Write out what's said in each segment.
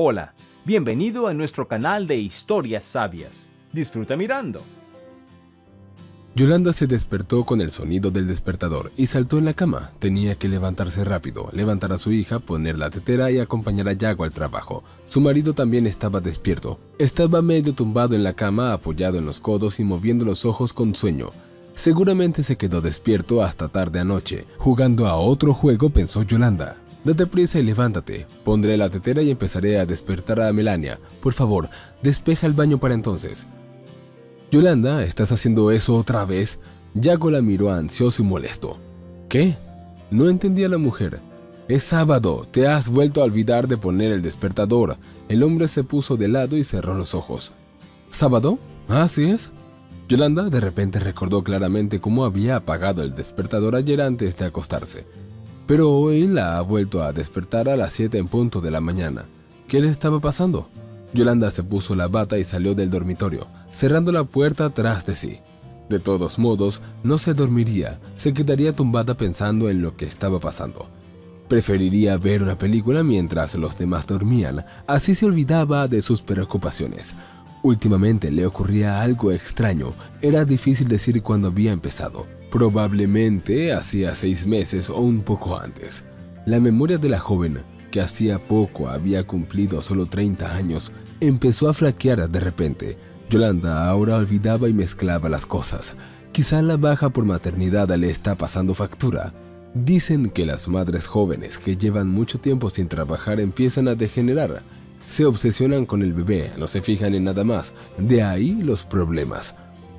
Hola, bienvenido a nuestro canal de historias sabias. Disfruta mirando. Yolanda se despertó con el sonido del despertador y saltó en la cama. Tenía que levantarse rápido, levantar a su hija, poner la tetera y acompañar a Yago al trabajo. Su marido también estaba despierto. Estaba medio tumbado en la cama, apoyado en los codos y moviendo los ojos con sueño. Seguramente se quedó despierto hasta tarde anoche, jugando a otro juego, pensó Yolanda. Date prisa y levántate. Pondré la tetera y empezaré a despertar a Melania. Por favor, despeja el baño para entonces. Yolanda, ¿estás haciendo eso otra vez? Yago la miró ansioso y molesto. ¿Qué? No entendía la mujer. Es sábado, te has vuelto a olvidar de poner el despertador. El hombre se puso de lado y cerró los ojos. ¿Sábado? Así es. Yolanda de repente recordó claramente cómo había apagado el despertador ayer antes de acostarse. Pero hoy la ha vuelto a despertar a las 7 en punto de la mañana. ¿Qué le estaba pasando? Yolanda se puso la bata y salió del dormitorio, cerrando la puerta tras de sí. De todos modos, no se dormiría, se quedaría tumbada pensando en lo que estaba pasando. Preferiría ver una película mientras los demás dormían, así se olvidaba de sus preocupaciones. Últimamente le ocurría algo extraño, era difícil decir cuándo había empezado. Probablemente hacía 6 meses o un poco antes. La memoria de la joven, que hacía poco había cumplido solo 30 años, empezó a flaquear de repente. Yolanda ahora olvidaba y mezclaba las cosas. Quizá la baja por maternidad le está pasando factura. Dicen que las madres jóvenes que llevan mucho tiempo sin trabajar empiezan a degenerar. Se obsesionan con el bebé, no se fijan en nada más. De ahí los problemas.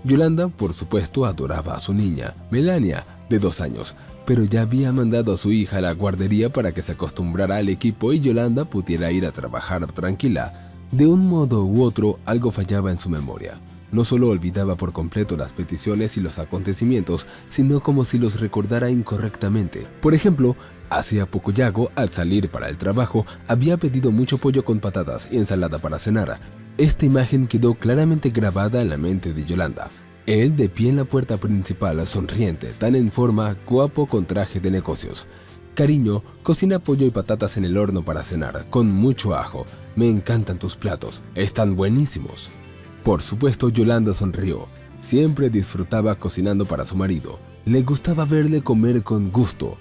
Yolanda, por supuesto, adoraba a su niña, Melania, de 2 años, pero ya había mandado a su hija a la guardería para que se acostumbrara al equipo y Yolanda pudiera ir a trabajar tranquila. De un modo u otro, algo fallaba en su memoria. No solo olvidaba por completo las peticiones y los acontecimientos, sino como si los recordara incorrectamente. Por ejemplo, hacía poco Yago, al salir para el trabajo, había pedido mucho pollo con patatas y ensalada para cenar. Esta imagen quedó claramente grabada en la mente de Yolanda. Él de pie en la puerta principal, sonriente, tan en forma, guapo con traje de negocios. Cariño, cocina pollo y patatas en el horno para cenar, con mucho ajo. Me encantan tus platos, están buenísimos. Por supuesto, Yolanda sonrió. Siempre disfrutaba cocinando para su marido. Le gustaba verle comer con gusto.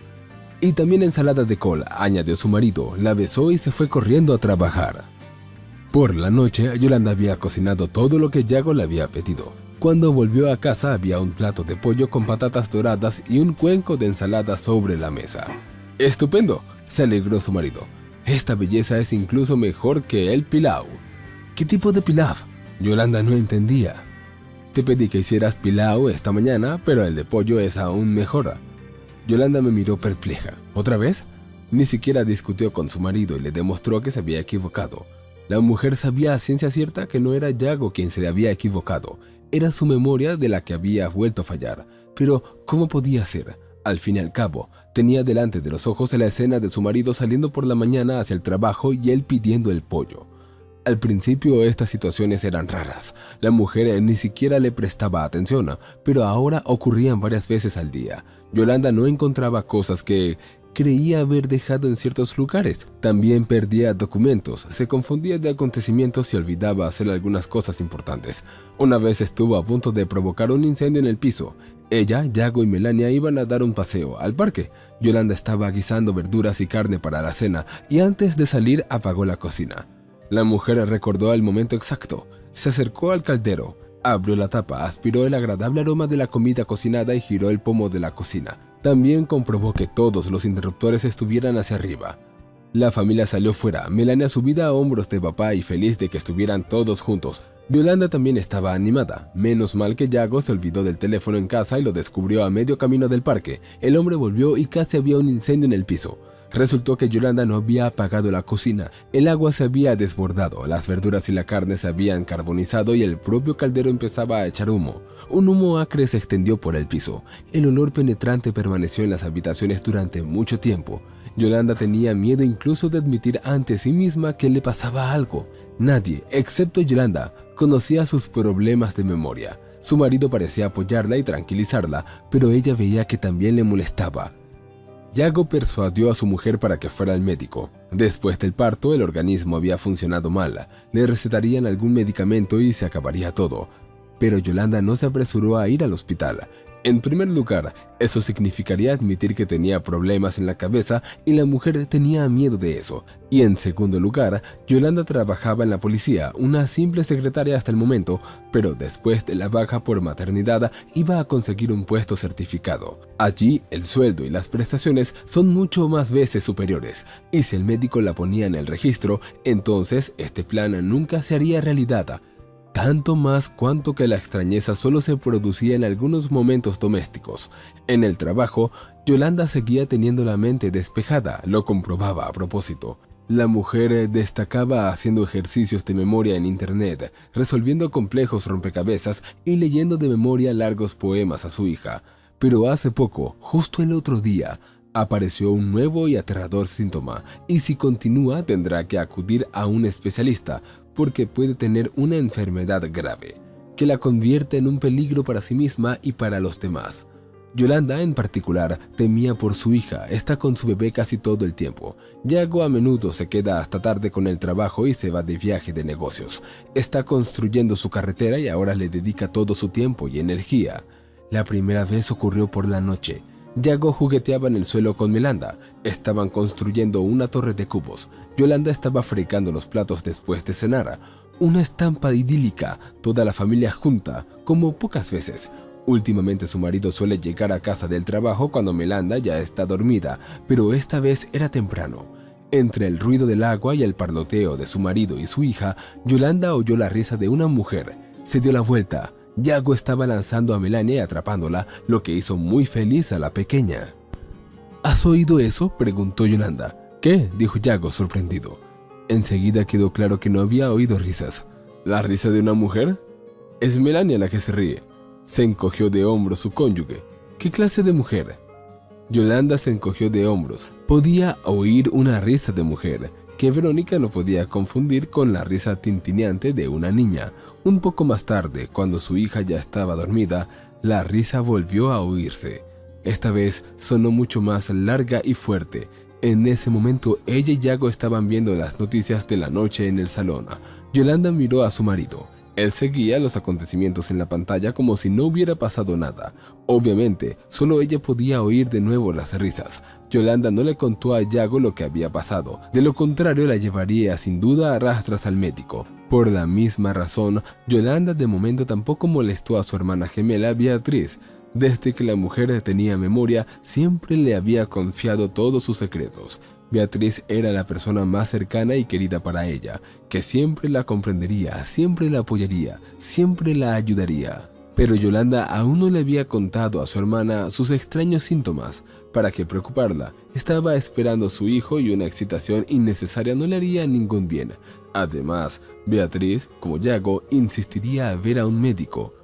Y también ensalada de col, añadió su marido, la besó y se fue corriendo a trabajar. Por la noche, Yolanda había cocinado todo lo que Yago le había pedido. Cuando volvió a casa había un plato de pollo con patatas doradas y un cuenco de ensalada sobre la mesa. ¡Estupendo!, se alegró su marido. Esta belleza es incluso mejor que el pilau. ¿Qué tipo de pilau? Yolanda no entendía. Te pedí que hicieras pilau esta mañana, pero el de pollo es aún mejor. Yolanda me miró perpleja. ¿Otra vez? Ni siquiera discutió con su marido y le demostró que se había equivocado. La mujer sabía a ciencia cierta que no era Yago quien se le había equivocado. Era su memoria de la que había vuelto a fallar. Pero, ¿cómo podía ser? Al fin y al cabo, tenía delante de los ojos la escena de su marido saliendo por la mañana hacia el trabajo y él pidiendo el pollo. Al principio estas situaciones eran raras. La mujer ni siquiera le prestaba atención, pero ahora ocurrían varias veces al día. Yolanda no encontraba cosas que creía haber dejado en ciertos lugares. También perdía documentos, se confundía de acontecimientos y olvidaba hacer algunas cosas importantes. Una vez estuvo a punto de provocar un incendio en el piso. Ella, Yago y Melania iban a dar un paseo al parque. Yolanda estaba guisando verduras y carne para la cena y antes de salir apagó la cocina. La mujer recordó el momento exacto. Se acercó al caldero, abrió la tapa, aspiró el agradable aroma de la comida cocinada y giró el pomo de la cocina. También comprobó que todos los interruptores estuvieran hacia arriba. La familia salió fuera, Melania subida a hombros de papá y feliz de que estuvieran todos juntos. Yolanda también estaba animada. Menos mal que Yago se olvidó del teléfono en casa y lo descubrió a medio camino del parque. El hombre volvió y casi había un incendio en el piso. Resultó que Yolanda no había apagado la cocina. El agua se había desbordado, las verduras y la carne se habían carbonizado y el propio caldero empezaba a echar humo. Un humo acre se extendió por el piso. El olor penetrante permaneció en las habitaciones durante mucho tiempo. Yolanda tenía miedo incluso de admitir ante sí misma que le pasaba algo. Nadie, excepto Yolanda, conocía sus problemas de memoria. Su marido parecía apoyarla y tranquilizarla, pero ella veía que también le molestaba. Yago persuadió a su mujer para que fuera al médico. Después del parto, el organismo había funcionado mal. Le recetarían algún medicamento y se acabaría todo. Pero Yolanda no se apresuró a ir al hospital. En primer lugar, eso significaría admitir que tenía problemas en la cabeza y la mujer tenía miedo de eso. Y en segundo lugar, Yolanda trabajaba en la policía, una simple secretaria hasta el momento, pero después de la baja por maternidad iba a conseguir un puesto certificado. Allí, el sueldo y las prestaciones son mucho más veces superiores, y si el médico la ponía en el registro, entonces este plan nunca se haría realidad. Tanto más cuanto que la extrañeza solo se producía en algunos momentos domésticos. En el trabajo, Yolanda seguía teniendo la mente despejada, lo comprobaba a propósito. La mujer destacaba haciendo ejercicios de memoria en internet, resolviendo complejos rompecabezas y leyendo de memoria largos poemas a su hija. Pero hace poco, justo el otro día, apareció un nuevo y aterrador síntoma, y si continúa tendrá que acudir a un especialista, porque puede tener una enfermedad grave, que la convierte en un peligro para sí misma y para los demás. Yolanda, en particular, temía por su hija, está con su bebé casi todo el tiempo. Yago a menudo se queda hasta tarde con el trabajo y se va de viaje de negocios. Está construyendo su carretera y ahora le dedica todo su tiempo y energía. La primera vez ocurrió por la noche. Yago jugueteaba en el suelo con Melanda. Estaban construyendo una torre de cubos. Yolanda estaba fregando los platos después de cenar. Una estampa idílica, toda la familia junta, como pocas veces. Últimamente su marido suele llegar a casa del trabajo cuando Melanda ya está dormida, pero esta vez era temprano. Entre el ruido del agua y el parloteo de su marido y su hija, Yolanda oyó la risa de una mujer. Se dio la vuelta. Yago estaba lanzando a Melania y atrapándola, lo que hizo muy feliz a la pequeña. ¿Has oído eso?, preguntó Yolanda. ¿Qué?, dijo Yago, sorprendido. Enseguida quedó claro que no había oído risas. ¿La risa de una mujer? Es Melania la que se ríe. Se encogió de hombros su cónyuge. ¿Qué clase de mujer? Yolanda se encogió de hombros. Podía oír una risa de mujer, que Verónica no podía confundir con la risa tintineante de una niña. Un poco más tarde, cuando su hija ya estaba dormida, la risa volvió a oírse. Esta vez sonó mucho más larga y fuerte. En ese momento, ella y Yago estaban viendo las noticias de la noche en el salón. Yolanda miró a su marido. Él seguía los acontecimientos en la pantalla como si no hubiera pasado nada. Obviamente, solo ella podía oír de nuevo las risas. Yolanda no le contó a Yago lo que había pasado. De lo contrario, la llevaría sin duda a rastras al médico. Por la misma razón, Yolanda de momento tampoco molestó a su hermana gemela Beatriz. Desde que la mujer tenía memoria, siempre le había confiado todos sus secretos. Beatriz era la persona más cercana y querida para ella, que siempre la comprendería, siempre la apoyaría, siempre la ayudaría. Pero Yolanda aún no le había contado a su hermana sus extraños síntomas. ¿Para qué preocuparla? Estaba esperando a su hijo y una excitación innecesaria no le haría ningún bien. Además, Beatriz, como Yago, insistiría a ver a un médico.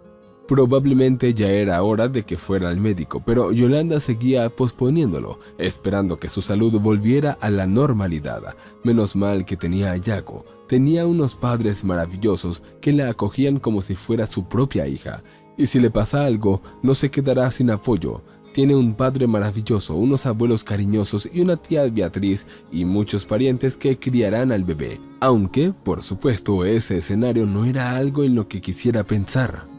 Probablemente ya era hora de que fuera al médico, pero Yolanda seguía posponiéndolo, esperando que su salud volviera a la normalidad. Menos mal que tenía a Yago. Tenía unos padres maravillosos que la acogían como si fuera su propia hija. Y si le pasa algo, no se quedará sin apoyo. Tiene un padre maravilloso, unos abuelos cariñosos y una tía Beatriz y muchos parientes que criarán al bebé. Aunque, por supuesto, ese escenario no era algo en lo que quisiera pensar.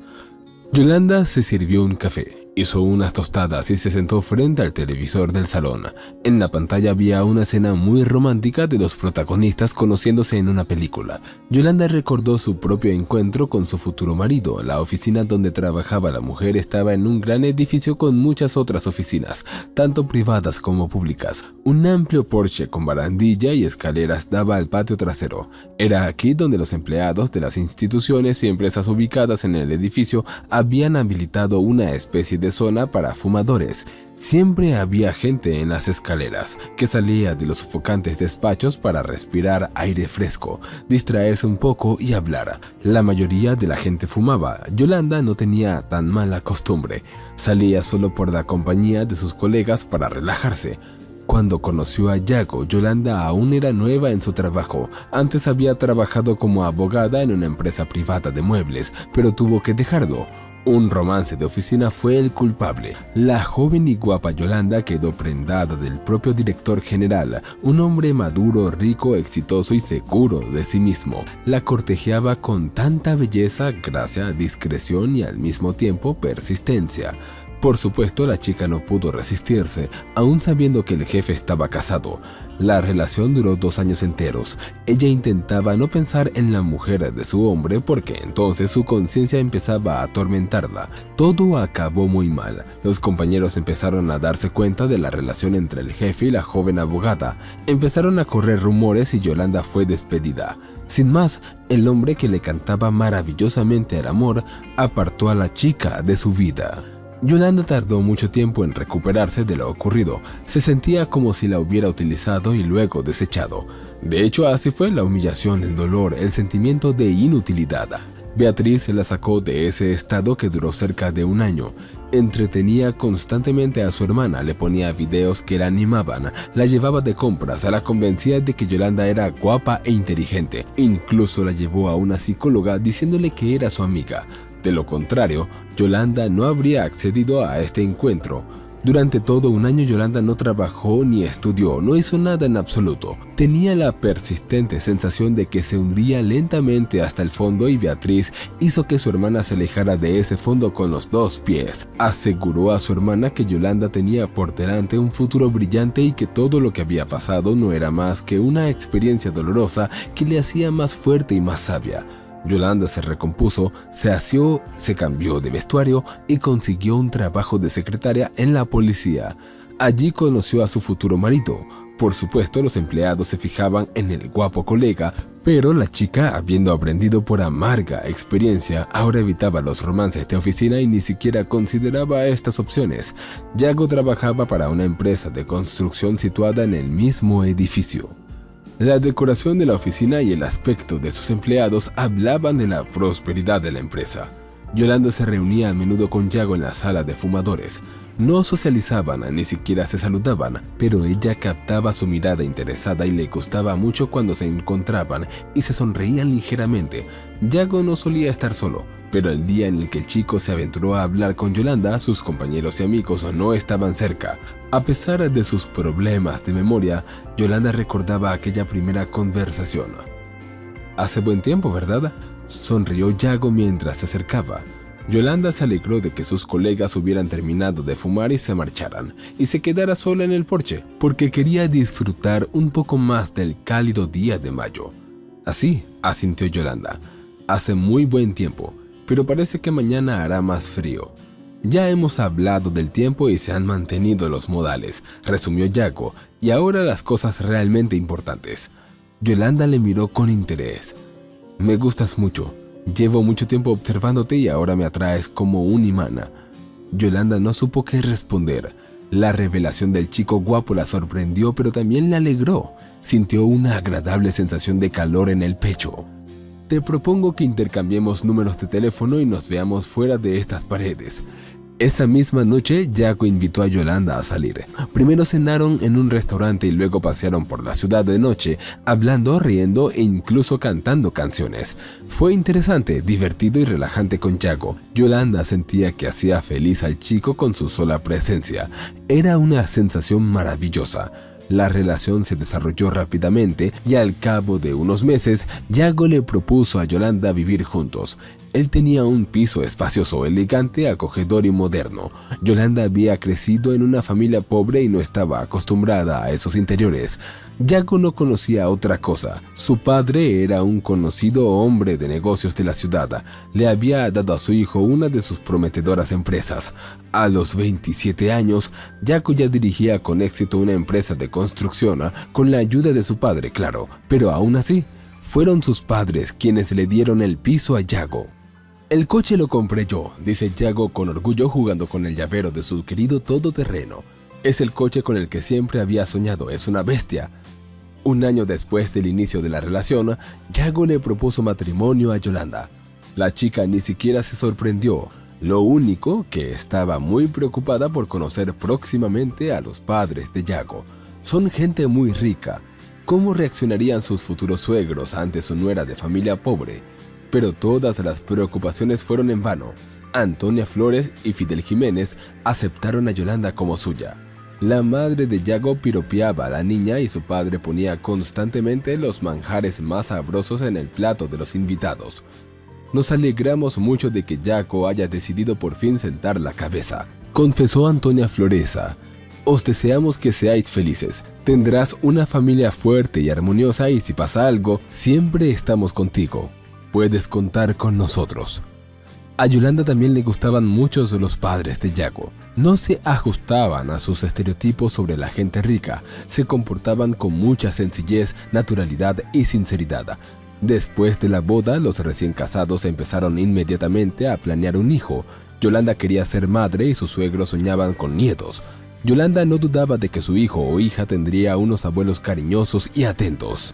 Yolanda se sirvió un café, hizo unas tostadas y se sentó frente al televisor del salón. En la pantalla había una escena muy romántica de los protagonistas conociéndose en una película. Yolanda recordó su propio encuentro con su futuro marido. La oficina donde trabajaba la mujer estaba en un gran edificio con muchas otras oficinas, tanto privadas como públicas. Un amplio porche con barandilla y escaleras daba al patio trasero. Era aquí donde los empleados de las instituciones y empresas ubicadas en el edificio habían habilitado una especie de zona para fumadores. Siempre había gente en las escaleras que salía de los sofocantes despachos para respirar aire fresco, distraerse un poco y hablar. La mayoría de la gente fumaba. Yolanda no tenía tan mala costumbre. Salía solo por la compañía de sus colegas para relajarse. Cuando conoció a Yago, Yolanda aún era nueva en su trabajo. Antes había trabajado como abogada en una empresa privada de muebles, pero tuvo que dejarlo. Un romance de oficina fue el culpable. La joven y guapa Yolanda quedó prendada del propio director general, un hombre maduro, rico, exitoso y seguro de sí mismo. La cortejeaba con tanta belleza, gracia, discreción y al mismo tiempo persistencia. Por supuesto, la chica no pudo resistirse, aún sabiendo que el jefe estaba casado. La relación duró 2 años enteros. Ella intentaba no pensar en la mujer de su hombre porque entonces su conciencia empezaba a atormentarla. Todo acabó muy mal. Los compañeros empezaron a darse cuenta de la relación entre el jefe y la joven abogada. Empezaron a correr rumores y Yolanda fue despedida. Sin más, el hombre que le cantaba maravillosamente el amor apartó a la chica de su vida. Yolanda tardó mucho tiempo en recuperarse de lo ocurrido. Se sentía como si la hubiera utilizado y luego desechado. De hecho, así fue la humillación, el dolor, el sentimiento de inutilidad. Beatriz se la sacó de ese estado que duró cerca de 1 año. Entretenía constantemente a su hermana, le ponía videos que la animaban, la llevaba de compras, la convencía de que Yolanda era guapa e inteligente. Incluso la llevó a una psicóloga diciéndole que era su amiga. De lo contrario, Yolanda no habría accedido a este encuentro. Durante todo 1 año Yolanda no trabajó ni estudió, no hizo nada en absoluto. Tenía la persistente sensación de que se hundía lentamente hasta el fondo y Beatriz hizo que su hermana se alejara de ese fondo con los 2 pies. Aseguró a su hermana que Yolanda tenía por delante un futuro brillante y que todo lo que había pasado no era más que una experiencia dolorosa que le hacía más fuerte y más sabia. Yolanda se recompuso, se aseó, se cambió de vestuario y consiguió un trabajo de secretaria en la policía. Allí conoció a su futuro marido. Por supuesto, los empleados se fijaban en el guapo colega, pero la chica, habiendo aprendido por amarga experiencia, ahora evitaba los romances de oficina y ni siquiera consideraba estas opciones. Yago trabajaba para una empresa de construcción situada en el mismo edificio. La decoración de la oficina y el aspecto de sus empleados hablaban de la prosperidad de la empresa. Yolanda se reunía a menudo con Yago en la sala de fumadores. No socializaban, ni siquiera se saludaban, pero ella captaba su mirada interesada y le gustaba mucho cuando se encontraban y se sonreían ligeramente. Yago no solía estar solo, pero el día en el que el chico se aventuró a hablar con Yolanda, sus compañeros y amigos no estaban cerca. A pesar de sus problemas de memoria, Yolanda recordaba aquella primera conversación. «Hace buen tiempo, ¿verdad?», sonrió Yago mientras se acercaba. Yolanda se alegró de que sus colegas hubieran terminado de fumar y se marcharan, y se quedara sola en el porche, porque quería disfrutar un poco más del cálido día de mayo. «Así», asintió Yolanda. «Hace muy buen tiempo, pero parece que mañana hará más frío». «Ya hemos hablado del tiempo y se han mantenido los modales», resumió Yago, «y ahora las cosas realmente importantes». Yolanda le miró con interés. «Me gustas mucho. Llevo mucho tiempo observándote y ahora me atraes como un imán». Yolanda no supo qué responder. La revelación del chico guapo la sorprendió, pero también le alegró. Sintió una agradable sensación de calor en el pecho. «Te propongo que intercambiemos números de teléfono y nos veamos fuera de estas paredes». Esa misma noche, Yago invitó a Yolanda a salir. Primero cenaron en un restaurante y luego pasearon por la ciudad de noche, hablando, riendo e incluso cantando canciones. Fue interesante, divertido y relajante con Yago. Yolanda sentía que hacía feliz al chico con su sola presencia. Era una sensación maravillosa. La relación se desarrolló rápidamente y al cabo de unos meses, Yago le propuso a Yolanda vivir juntos. Él tenía un piso espacioso, elegante, acogedor y moderno. Yolanda había crecido en una familia pobre y no estaba acostumbrada a esos interiores. Yago no conocía otra cosa. Su padre era un conocido hombre de negocios de la ciudad. Le había dado a su hijo una de sus prometedoras empresas. A los 27 años, Yago ya dirigía con éxito una empresa de construcción, con la ayuda de su padre, claro. Pero aún así, fueron sus padres quienes le dieron el piso a Yago. «El coche lo compré yo», dice Yago con orgullo jugando con el llavero de su querido todoterreno. «Es el coche con el que siempre había soñado, es una bestia». 1 año después del inicio de la relación, Yago le propuso matrimonio a Yolanda. La chica ni siquiera se sorprendió. Lo único que estaba muy preocupada por conocer próximamente a los padres de Yago. Son gente muy rica. ¿Cómo reaccionarían sus futuros suegros ante su nuera de familia pobre? Pero todas las preocupaciones fueron en vano. Antonia Flores y Fidel Jiménez aceptaron a Yolanda como suya. La madre de Yago piropeaba a la niña y su padre ponía constantemente los manjares más sabrosos en el plato de los invitados. Nos alegramos mucho de que Yago haya decidido por fin sentar la cabeza, confesó Antonia Floresa. Os deseamos que seáis felices. Tendrás una familia fuerte y armoniosa y si pasa algo, siempre estamos contigo. Puedes contar con nosotros. A Yolanda también le gustaban muchos los padres de Yago. No se ajustaban a sus estereotipos sobre la gente rica. Se comportaban con mucha sencillez, naturalidad y sinceridad. Después de la boda, los recién casados empezaron inmediatamente a planear un hijo. Yolanda quería ser madre y sus suegros soñaban con nietos. Yolanda no dudaba de que su hijo o hija tendría unos abuelos cariñosos y atentos.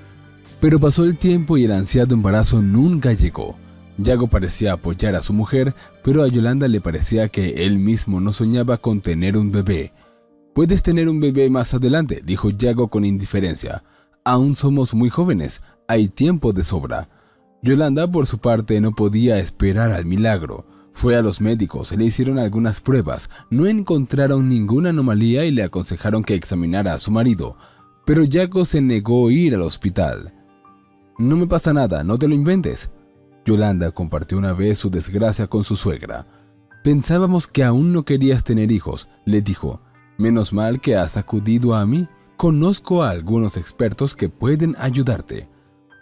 Pero pasó el tiempo y el ansiado embarazo nunca llegó. Yago parecía apoyar a su mujer, pero a Yolanda le parecía que él mismo no soñaba con tener un bebé. «Puedes tener un bebé más adelante», dijo Yago con indiferencia. «Aún somos muy jóvenes, hay tiempo de sobra». Yolanda, por su parte, no podía esperar al milagro. Fue a los médicos, le hicieron algunas pruebas, no encontraron ninguna anomalía y le aconsejaron que examinara a su marido. Pero Yago se negó a ir al hospital. «No me pasa nada, no te lo inventes». Yolanda compartió una vez su desgracia con su suegra. «Pensábamos que aún no querías tener hijos», le dijo. «Menos mal que has acudido a mí. Conozco a algunos expertos que pueden ayudarte».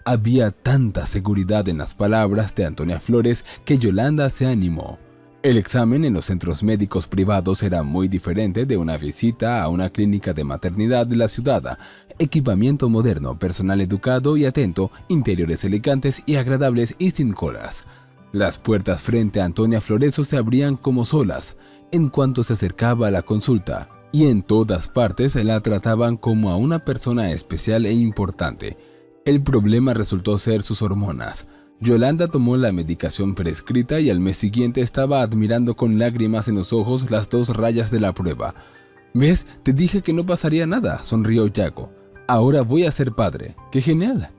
Había tanta seguridad en las palabras de Antonia Flores que Yolanda se animó. El examen en los centros médicos privados era muy diferente de una visita a una clínica de maternidad de la ciudad. Equipamiento moderno, personal educado y atento, interiores elegantes y agradables y sin colas. Las puertas frente a Antonia Floreso se abrían como solas en cuanto se acercaba a la consulta, y en todas partes la trataban como a una persona especial e importante. El problema resultó ser sus hormonas. Yolanda tomó la medicación prescrita y al mes siguiente estaba admirando con lágrimas en los ojos las 2 rayas de la prueba. «¿Ves? Te dije que no pasaría nada», sonrió Yago. «Ahora voy a ser padre. ¡Qué genial!».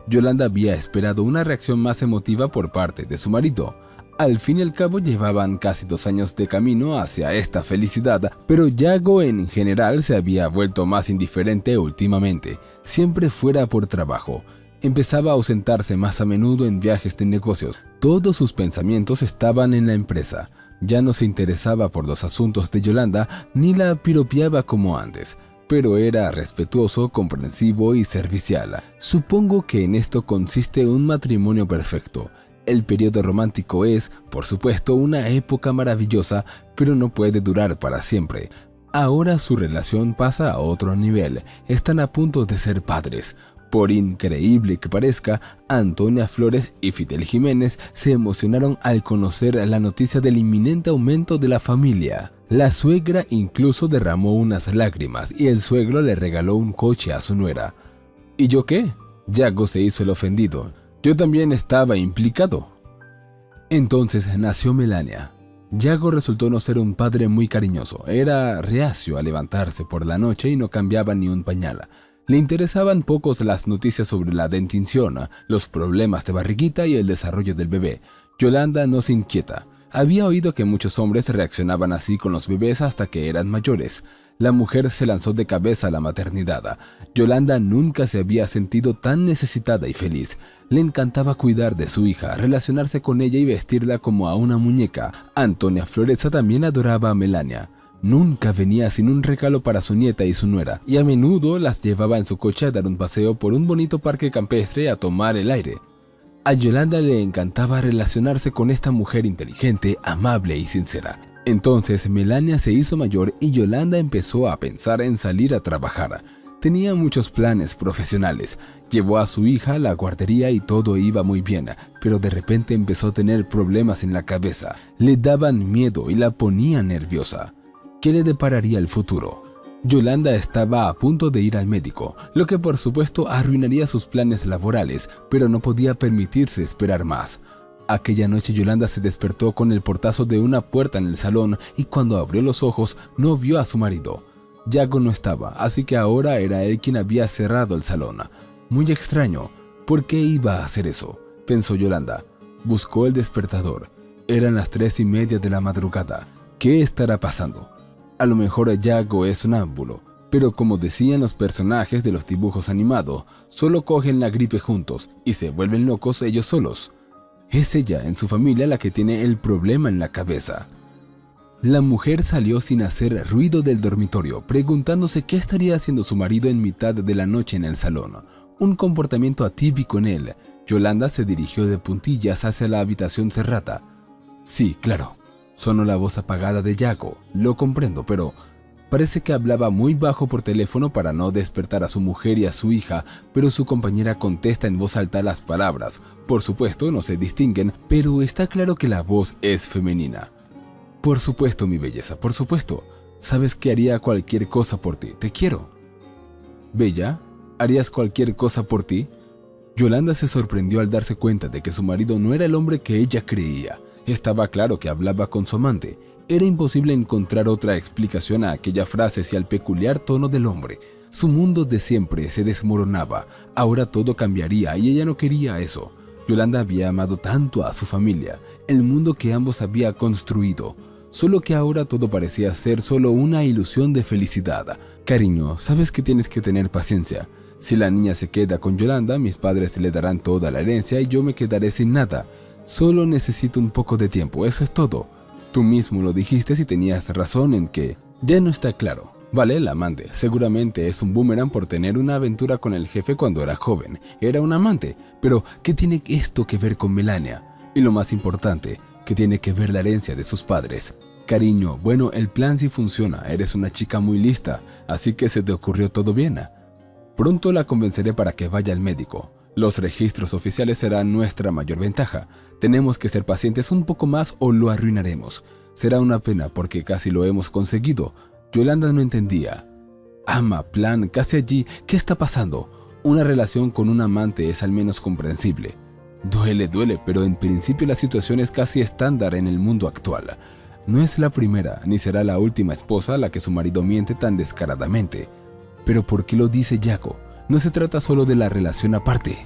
Yolanda había esperado una reacción más emotiva por parte de su marido. Al fin y al cabo llevaban casi 2 años de camino hacia esta felicidad, pero Yago en general se había vuelto más indiferente últimamente, siempre fuera por trabajo. Empezaba a ausentarse más a menudo en viajes de negocios. Todos sus pensamientos estaban en la empresa. Ya no se interesaba por los asuntos de Yolanda ni la piropeaba como antes, pero era respetuoso, comprensivo y servicial. Supongo que en esto consiste un matrimonio perfecto. El periodo romántico es, por supuesto, una época maravillosa, pero no puede durar para siempre. Ahora su relación pasa a otro nivel. Están a punto de ser padres. Por increíble que parezca, Antonia Flores y Fidel Jiménez se emocionaron al conocer la noticia del inminente aumento de la familia. La suegra incluso derramó unas lágrimas y el suegro le regaló un coche a su nuera. ¿Y yo qué? Yago se hizo el ofendido. Yo también estaba implicado. Entonces nació Melania. Yago resultó no ser un padre muy cariñoso. Era reacio a levantarse por la noche y no cambiaba ni un pañal. Le interesaban pocos las noticias sobre la dentición, los problemas de barriguita y el desarrollo del bebé. Yolanda no se inquieta. Había oído que muchos hombres reaccionaban así con los bebés hasta que eran mayores. La mujer se lanzó de cabeza a la maternidad. Yolanda nunca se había sentido tan necesitada y feliz. Le encantaba cuidar de su hija, relacionarse con ella y vestirla como a una muñeca. Antonia Floresa también adoraba a Melania. Nunca venía sin un regalo para su nieta y su nuera, y a menudo las llevaba en su coche a dar un paseo por un bonito parque campestre a tomar el aire. A Yolanda le encantaba relacionarse con esta mujer inteligente, amable y sincera. Entonces Melania se hizo mayor y Yolanda empezó a pensar en salir a trabajar. Tenía muchos planes profesionales. Llevó a su hija a la guardería y todo iba muy bien, pero de repente empezó a tener problemas en la cabeza. Le daban miedo y la ponían nerviosa. ¿Qué le depararía el futuro? Yolanda estaba a punto de ir al médico, lo que por supuesto arruinaría sus planes laborales, pero no podía permitirse esperar más. Aquella noche Yolanda se despertó con el portazo de una puerta en el salón y cuando abrió los ojos no vio a su marido. Yago no estaba, así que ahora era él quien había cerrado el salón. Muy extraño, ¿por qué iba a hacer eso?, pensó Yolanda. Buscó el despertador. Eran las 3:30 de la madrugada. ¿Qué estará pasando? A lo mejor Yago es sonámbulo, pero como decían los personajes de los dibujos animados, solo cogen la gripe juntos y se vuelven locos ellos solos. Es ella en su familia la que tiene el problema en la cabeza. La mujer salió sin hacer ruido del dormitorio, preguntándose qué estaría haciendo su marido en mitad de la noche en el salón. Un comportamiento atípico en él. Yolanda se dirigió de puntillas hacia la habitación cerrada. Sí, claro, sonó la voz apagada de Yago. Lo comprendo, pero parece que hablaba muy bajo por teléfono para no despertar a su mujer y a su hija, pero su compañera contesta en voz alta las palabras. Por supuesto, no se distinguen, pero está claro que la voz es femenina. Por supuesto, mi belleza, por supuesto. Sabes que haría cualquier cosa por ti. Te quiero. Bella, ¿harías cualquier cosa por ti? Yolanda se sorprendió al darse cuenta de que su marido no era el hombre que ella creía. Estaba claro que hablaba con su amante. Era imposible encontrar otra explicación a aquella frase y al peculiar tono del hombre. Su mundo de siempre se desmoronaba. Ahora todo cambiaría y ella no quería eso. Yolanda había amado tanto a su familia, el mundo que ambos había construido. Solo que ahora todo parecía ser solo una ilusión de felicidad. Cariño, sabes que tienes que tener paciencia. Si la niña se queda con Yolanda, mis padres le darán toda la herencia y yo me quedaré sin nada. Solo necesito un poco de tiempo, eso es todo. Tú mismo lo dijiste y tenías razón en que ya no está claro. Vale, el amante seguramente es un boomerang por tener una aventura con el jefe cuando era joven. Era un amante, pero ¿qué tiene esto que ver con Melania? Y lo más importante, ¿qué tiene que ver la herencia de sus padres? Cariño, bueno, el plan sí funciona, eres una chica muy lista, así que se te ocurrió todo bien. Pronto la convenceré para que vaya al médico. Los registros oficiales serán nuestra mayor ventaja. Tenemos que ser pacientes un poco más o lo arruinaremos. Será una pena porque casi lo hemos conseguido. Yolanda no entendía. Ama, plan, casi allí, ¿qué está pasando? Una relación con un amante es al menos comprensible. Duele, pero en principio la situación es casi estándar en el mundo actual. No es la primera, ni será la última esposa a la que su marido miente tan descaradamente. ¿Pero por qué lo dice Yago? No se trata solo de la relación aparte.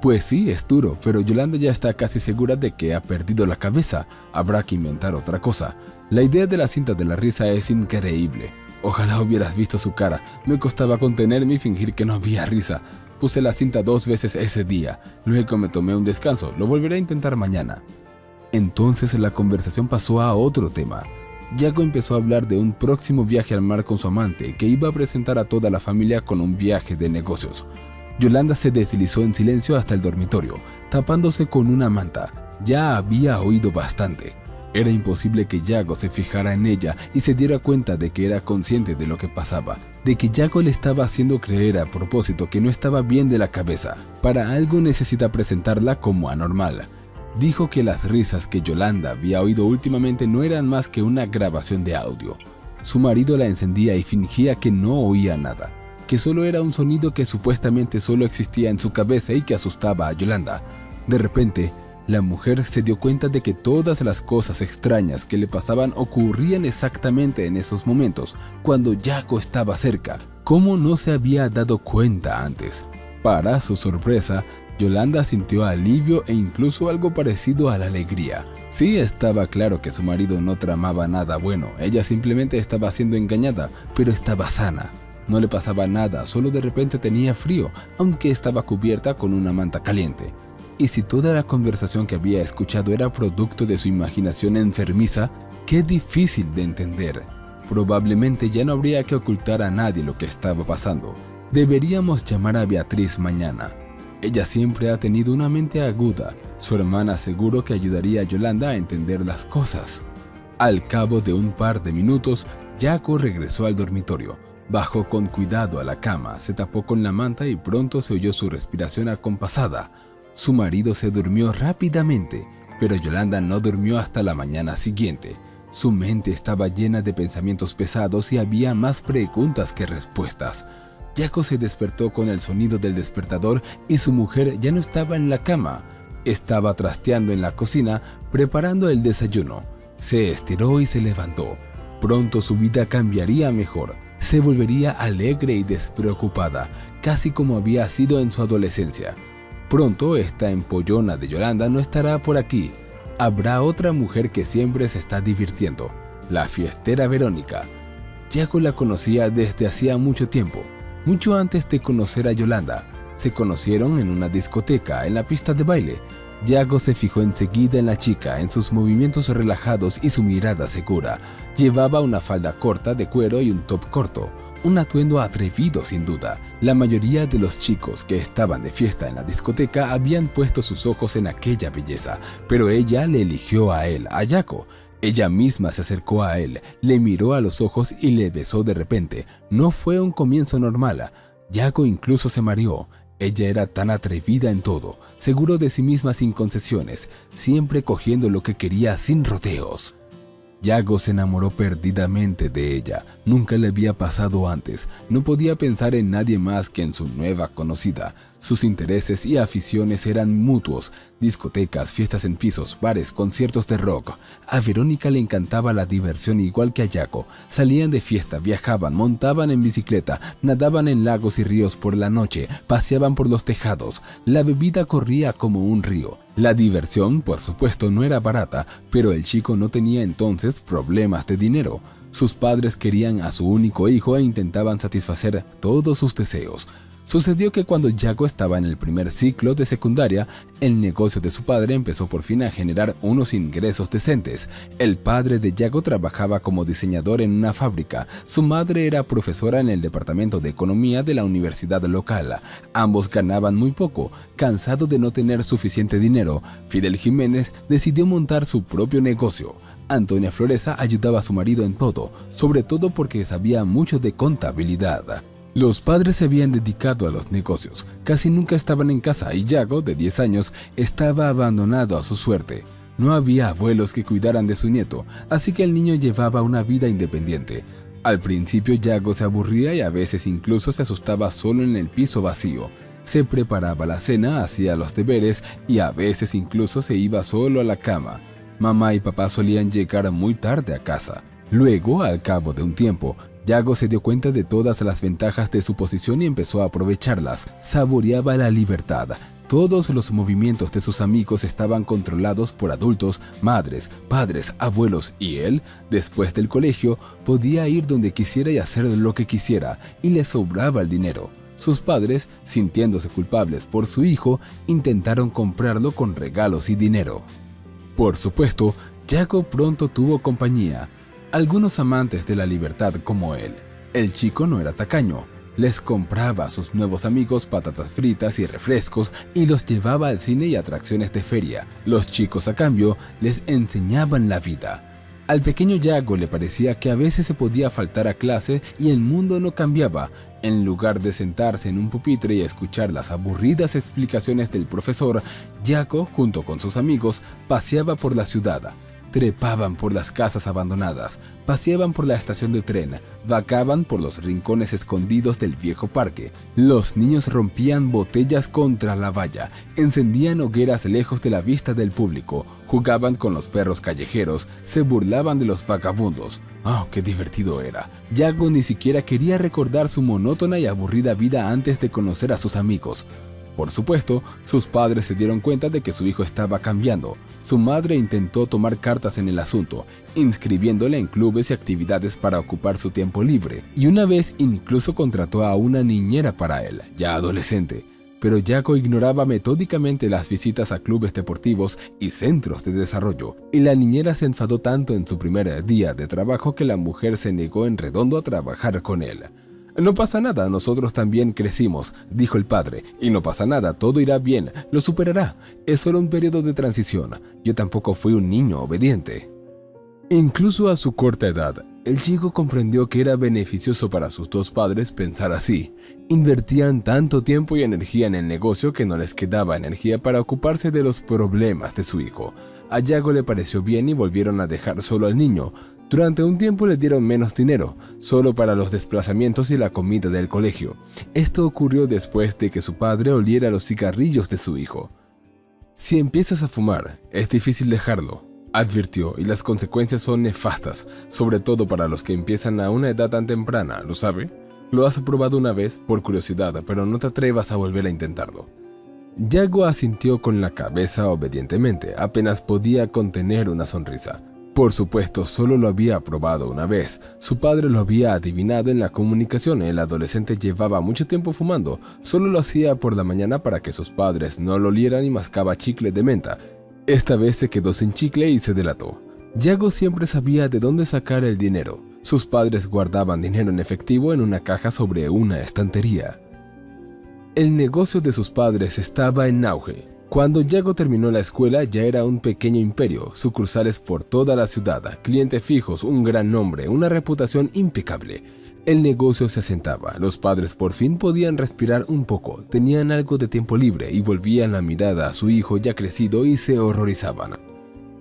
Pues sí, es duro, pero Yolanda ya está casi segura de que ha perdido la cabeza. Habrá que inventar otra cosa. La idea de la cinta de la risa es increíble. Ojalá hubieras visto su cara. Me costaba contenerme y fingir que no había risa. Puse la cinta 2 veces ese día. Luego me tomé un descanso. Lo volveré a intentar mañana. Entonces la conversación pasó a otro tema. Yago empezó a hablar de un próximo viaje al mar con su amante, que iba a presentar a toda la familia con un viaje de negocios. Yolanda se deslizó en silencio hasta el dormitorio, tapándose con una manta. Ya había oído bastante. Era imposible que Yago se fijara en ella y se diera cuenta de que era consciente de lo que pasaba, de que Yago le estaba haciendo creer a propósito que no estaba bien de la cabeza. Para algo necesita presentarla como anormal. Dijo que las risas que Yolanda había oído últimamente no eran más que una grabación de audio. Su marido la encendía y fingía que no oía nada, que solo era un sonido que supuestamente solo existía en su cabeza y que asustaba a Yolanda. De repente, la mujer se dio cuenta de que todas las cosas extrañas que le pasaban ocurrían exactamente en esos momentos, cuando Yago estaba cerca. ¿Cómo no se había dado cuenta antes? Para su sorpresa, Yolanda sintió alivio e incluso algo parecido a la alegría. Sí, estaba claro que su marido no tramaba nada bueno, ella simplemente estaba siendo engañada, pero estaba sana. No le pasaba nada, solo de repente tenía frío, aunque estaba cubierta con una manta caliente. Y si toda la conversación que había escuchado era producto de su imaginación enfermiza, qué difícil de entender. Probablemente ya no habría que ocultar a nadie lo que estaba pasando. Deberíamos llamar a Beatriz mañana. Ella siempre ha tenido una mente aguda. Su hermana seguro que ayudaría a Yolanda a entender las cosas. Al cabo de un par de minutos, Yago regresó al dormitorio. Bajó con cuidado a la cama, se tapó con la manta y pronto se oyó su respiración acompasada. Su marido se durmió rápidamente, pero Yolanda no durmió hasta la mañana siguiente. Su mente estaba llena de pensamientos pesados y había más preguntas que respuestas. Yago se despertó con el sonido del despertador y su mujer ya no estaba en la cama. Estaba trasteando en la cocina, preparando el desayuno. Se estiró y se levantó. Pronto su vida cambiaría mejor. Se volvería alegre y despreocupada, casi como había sido en su adolescencia. Pronto esta empollona de Yolanda no estará por aquí. Habrá otra mujer que siempre se está divirtiendo, la fiestera Verónica. Yago la conocía desde hacía mucho tiempo, mucho antes de conocer a Yolanda. Se conocieron en una discoteca, en la pista de baile. Yago se fijó enseguida en la chica, en sus movimientos relajados y su mirada segura. Llevaba una falda corta de cuero y un top corto, un atuendo atrevido sin duda. La mayoría de los chicos que estaban de fiesta en la discoteca habían puesto sus ojos en aquella belleza, pero ella le eligió a él, a Yago. Ella misma se acercó a él, le miró a los ojos y le besó de repente. No fue un comienzo normal. Yago incluso se mareó. Ella era tan atrevida en todo, seguro de sí misma sin concesiones, siempre cogiendo lo que quería sin rodeos. Yago se enamoró perdidamente de ella, nunca le había pasado antes, no podía pensar en nadie más que en su nueva conocida. Sus intereses y aficiones eran mutuos, discotecas, fiestas en pisos, bares, conciertos de rock. A Verónica le encantaba la diversión igual que a Yago. Salían de fiesta, viajaban, montaban en bicicleta, nadaban en lagos y ríos por la noche, paseaban por los tejados. La bebida corría como un río. La diversión, por supuesto, no era barata, pero el chico no tenía entonces problemas de dinero. Sus padres querían a su único hijo e intentaban satisfacer todos sus deseos. Sucedió que cuando Yago estaba en el primer ciclo de secundaria, el negocio de su padre empezó por fin a generar unos ingresos decentes. El padre de Yago trabajaba como diseñador en una fábrica. Su madre era profesora en el departamento de economía de la universidad local. Ambos ganaban muy poco. Cansado de no tener suficiente dinero, Fidel Jiménez decidió montar su propio negocio. Antonia Floresa ayudaba a su marido en todo, sobre todo porque sabía mucho de contabilidad. Los padres se habían dedicado a los negocios, casi nunca estaban en casa y Yago, de 10 años, estaba abandonado a su suerte. No había abuelos que cuidaran de su nieto, así que el niño llevaba una vida independiente. Al principio Yago se aburría y a veces incluso se asustaba solo en el piso vacío. Se preparaba la cena, hacía los deberes y a veces incluso se iba solo a la cama. Mamá y papá solían llegar muy tarde a casa. Luego, al cabo de un tiempo, Yago se dio cuenta de todas las ventajas de su posición y empezó a aprovecharlas. Saboreaba la libertad. Todos los movimientos de sus amigos estaban controlados por adultos, madres, padres, abuelos, y él, después del colegio, podía ir donde quisiera y hacer lo que quisiera, y le sobraba el dinero. Sus padres, sintiéndose culpables por su hijo, intentaron comprarlo con regalos y dinero. Por supuesto, Yago pronto tuvo compañía. Algunos amantes de la libertad como él. El chico no era tacaño. Les compraba a sus nuevos amigos patatas fritas y refrescos y los llevaba al cine y atracciones de feria. Los chicos, a cambio, les enseñaban la vida. Al pequeño Yago le parecía que a veces se podía faltar a clase y el mundo no cambiaba. En lugar de sentarse en un pupitre y escuchar las aburridas explicaciones del profesor, Yago, junto con sus amigos, paseaba por la ciudad. Trepaban por las casas abandonadas, paseaban por la estación de tren, vacaban por los rincones escondidos del viejo parque. Los niños rompían botellas contra la valla, encendían hogueras lejos de la vista del público, jugaban con los perros callejeros, se burlaban de los vagabundos. ¡Oh, qué divertido era! Yago ni siquiera quería recordar su monótona y aburrida vida antes de conocer a sus amigos. Por supuesto, sus padres se dieron cuenta de que su hijo estaba cambiando. Su madre intentó tomar cartas en el asunto, inscribiéndole en clubes y actividades para ocupar su tiempo libre, y una vez incluso contrató a una niñera para él, ya adolescente. Pero Yago ignoraba metódicamente las visitas a clubes deportivos y centros de desarrollo, y la niñera se enfadó tanto en su primer día de trabajo que la mujer se negó en redondo a trabajar con él. «No pasa nada, nosotros también crecimos», dijo el padre, «y no pasa nada, todo irá bien, lo superará, es solo un periodo de transición, yo tampoco fui un niño obediente». Incluso a su corta edad, el chico comprendió que era beneficioso para sus dos padres pensar así. Invertían tanto tiempo y energía en el negocio que no les quedaba energía para ocuparse de los problemas de su hijo. A Yago le pareció bien y volvieron a dejar solo al niño. Durante un tiempo le dieron menos dinero, solo para los desplazamientos y la comida del colegio. Esto ocurrió después de que su padre oliera los cigarrillos de su hijo. «Si empiezas a fumar, es difícil dejarlo», advirtió, «y las consecuencias son nefastas, sobre todo para los que empiezan a una edad tan temprana, ¿lo sabe? Lo has probado una vez, por curiosidad, pero no te atrevas a volver a intentarlo». Yago asintió con la cabeza obedientemente, apenas podía contener una sonrisa. Por supuesto, solo lo había probado una vez. Su padre lo había adivinado en la comunicación. El adolescente llevaba mucho tiempo fumando. Solo lo hacía por la mañana para que sus padres no lo olieran y mascaba chicle de menta. Esta vez se quedó sin chicle y se delató. Yago siempre sabía de dónde sacar el dinero. Sus padres guardaban dinero en efectivo en una caja sobre una estantería. El negocio de sus padres estaba en auge. Cuando Yago terminó la escuela ya era un pequeño imperio, sucursales por toda la ciudad, clientes fijos, un gran nombre, una reputación impecable. El negocio se asentaba, los padres por fin podían respirar un poco, tenían algo de tiempo libre y volvían la mirada a su hijo ya crecido y se horrorizaban.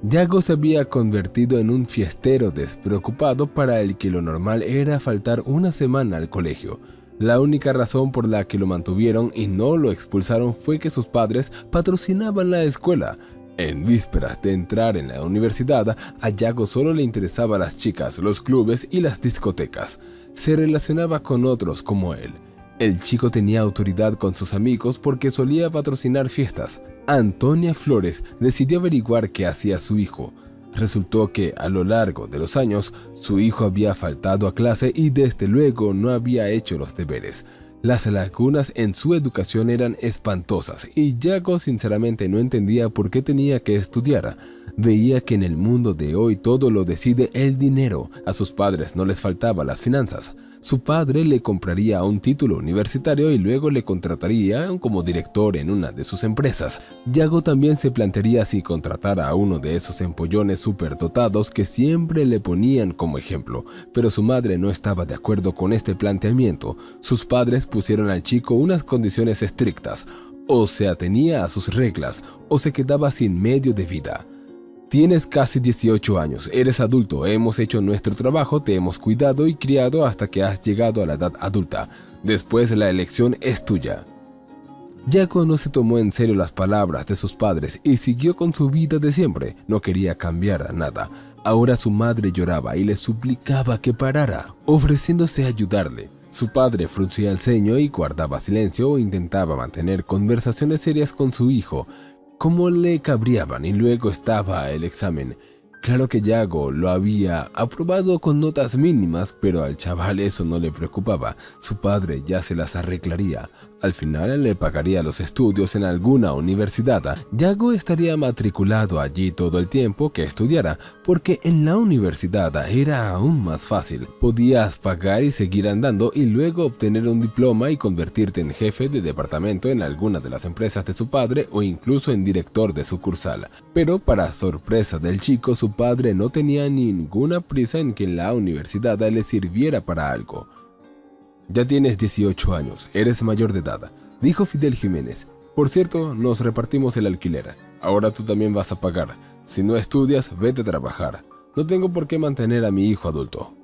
Yago se había convertido en un fiestero despreocupado para el que lo normal era faltar una semana al colegio. La única razón por la que lo mantuvieron y no lo expulsaron fue que sus padres patrocinaban la escuela. En vísperas de entrar en la universidad, a Yago solo le interesaban las chicas, los clubes y las discotecas. Se relacionaba con otros como él. El chico tenía autoridad con sus amigos porque solía patrocinar fiestas. Antonia Flores decidió averiguar qué hacía su hijo. Resultó que, a lo largo de los años, su hijo había faltado a clase y desde luego no había hecho los deberes. Las lagunas en su educación eran espantosas y Yago sinceramente no entendía por qué tenía que estudiar. Veía que en el mundo de hoy todo lo decide el dinero. A sus padres no les faltaban las finanzas. Su padre le compraría un título universitario y luego le contrataría como director en una de sus empresas. Yago también se plantearía si contratar a uno de esos empollones superdotados que siempre le ponían como ejemplo, pero su madre no estaba de acuerdo con este planteamiento. Sus padres pusieron al chico unas condiciones estrictas: o se atenía a sus reglas o se quedaba sin medio de vida. Tienes casi 18 años, eres adulto, hemos hecho nuestro trabajo, te hemos cuidado y criado hasta que has llegado a la edad adulta. Después la elección es tuya. Yago no se tomó en serio las palabras de sus padres y siguió con su vida de siempre. No quería cambiar nada. Ahora su madre lloraba y le suplicaba que parara, ofreciéndose a ayudarle. Su padre fruncía el ceño y guardaba silencio o intentaba mantener conversaciones serias con su hijo. Cómo le cabreaban. Y luego estaba el examen. Claro que Yago lo había aprobado con notas mínimas, pero al chaval eso no le preocupaba. Su padre ya se las arreglaría. Al final le pagaría los estudios en alguna universidad. Yago estaría matriculado allí todo el tiempo que estudiara, porque en la universidad era aún más fácil. Podías pagar y seguir andando y luego obtener un diploma y convertirte en jefe de departamento en alguna de las empresas de su padre o incluso en director de sucursal. Pero para sorpresa del chico, su padre no tenía ninguna prisa en que la universidad le sirviera para algo. Ya tienes 18 años, eres mayor de edad, dijo Fidel Jiménez. Por cierto, nos repartimos el alquiler. Ahora tú también vas a pagar. Si no estudias, vete a trabajar. No tengo por qué mantener a mi hijo adulto.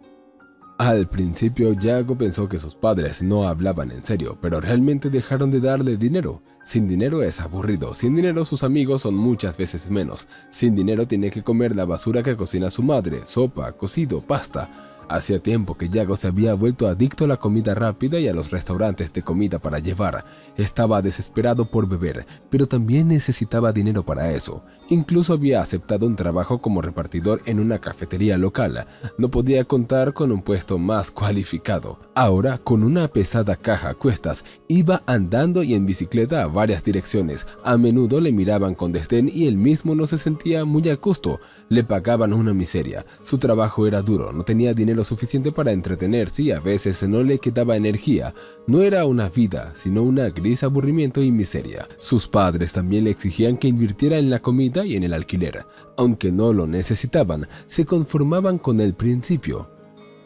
Al principio, Yago pensó que sus padres no hablaban en serio, pero realmente dejaron de darle dinero. Sin dinero es aburrido, sin dinero sus amigos son muchas veces menos. Sin dinero tiene que comer la basura que cocina su madre, sopa, cocido, pasta. Hacía tiempo que Yago se había vuelto adicto a la comida rápida y a los restaurantes de comida para llevar. Estaba desesperado por beber, pero también necesitaba dinero para eso. Incluso había aceptado un trabajo como repartidor en una cafetería local. No podía contar con un puesto más cualificado. Ahora, con una pesada caja a cuestas, iba andando y en bicicleta a varias direcciones. A menudo le miraban con desdén y él mismo no se sentía muy a gusto. Le pagaban una miseria. Su trabajo era duro, no tenía dinero suficiente para entretenerse y a veces no le quedaba energía. No era una vida, sino una gris aburrimiento y miseria. Sus padres también le exigían que invirtiera en la comida y en el alquiler. Aunque no lo necesitaban, se conformaban con el principio.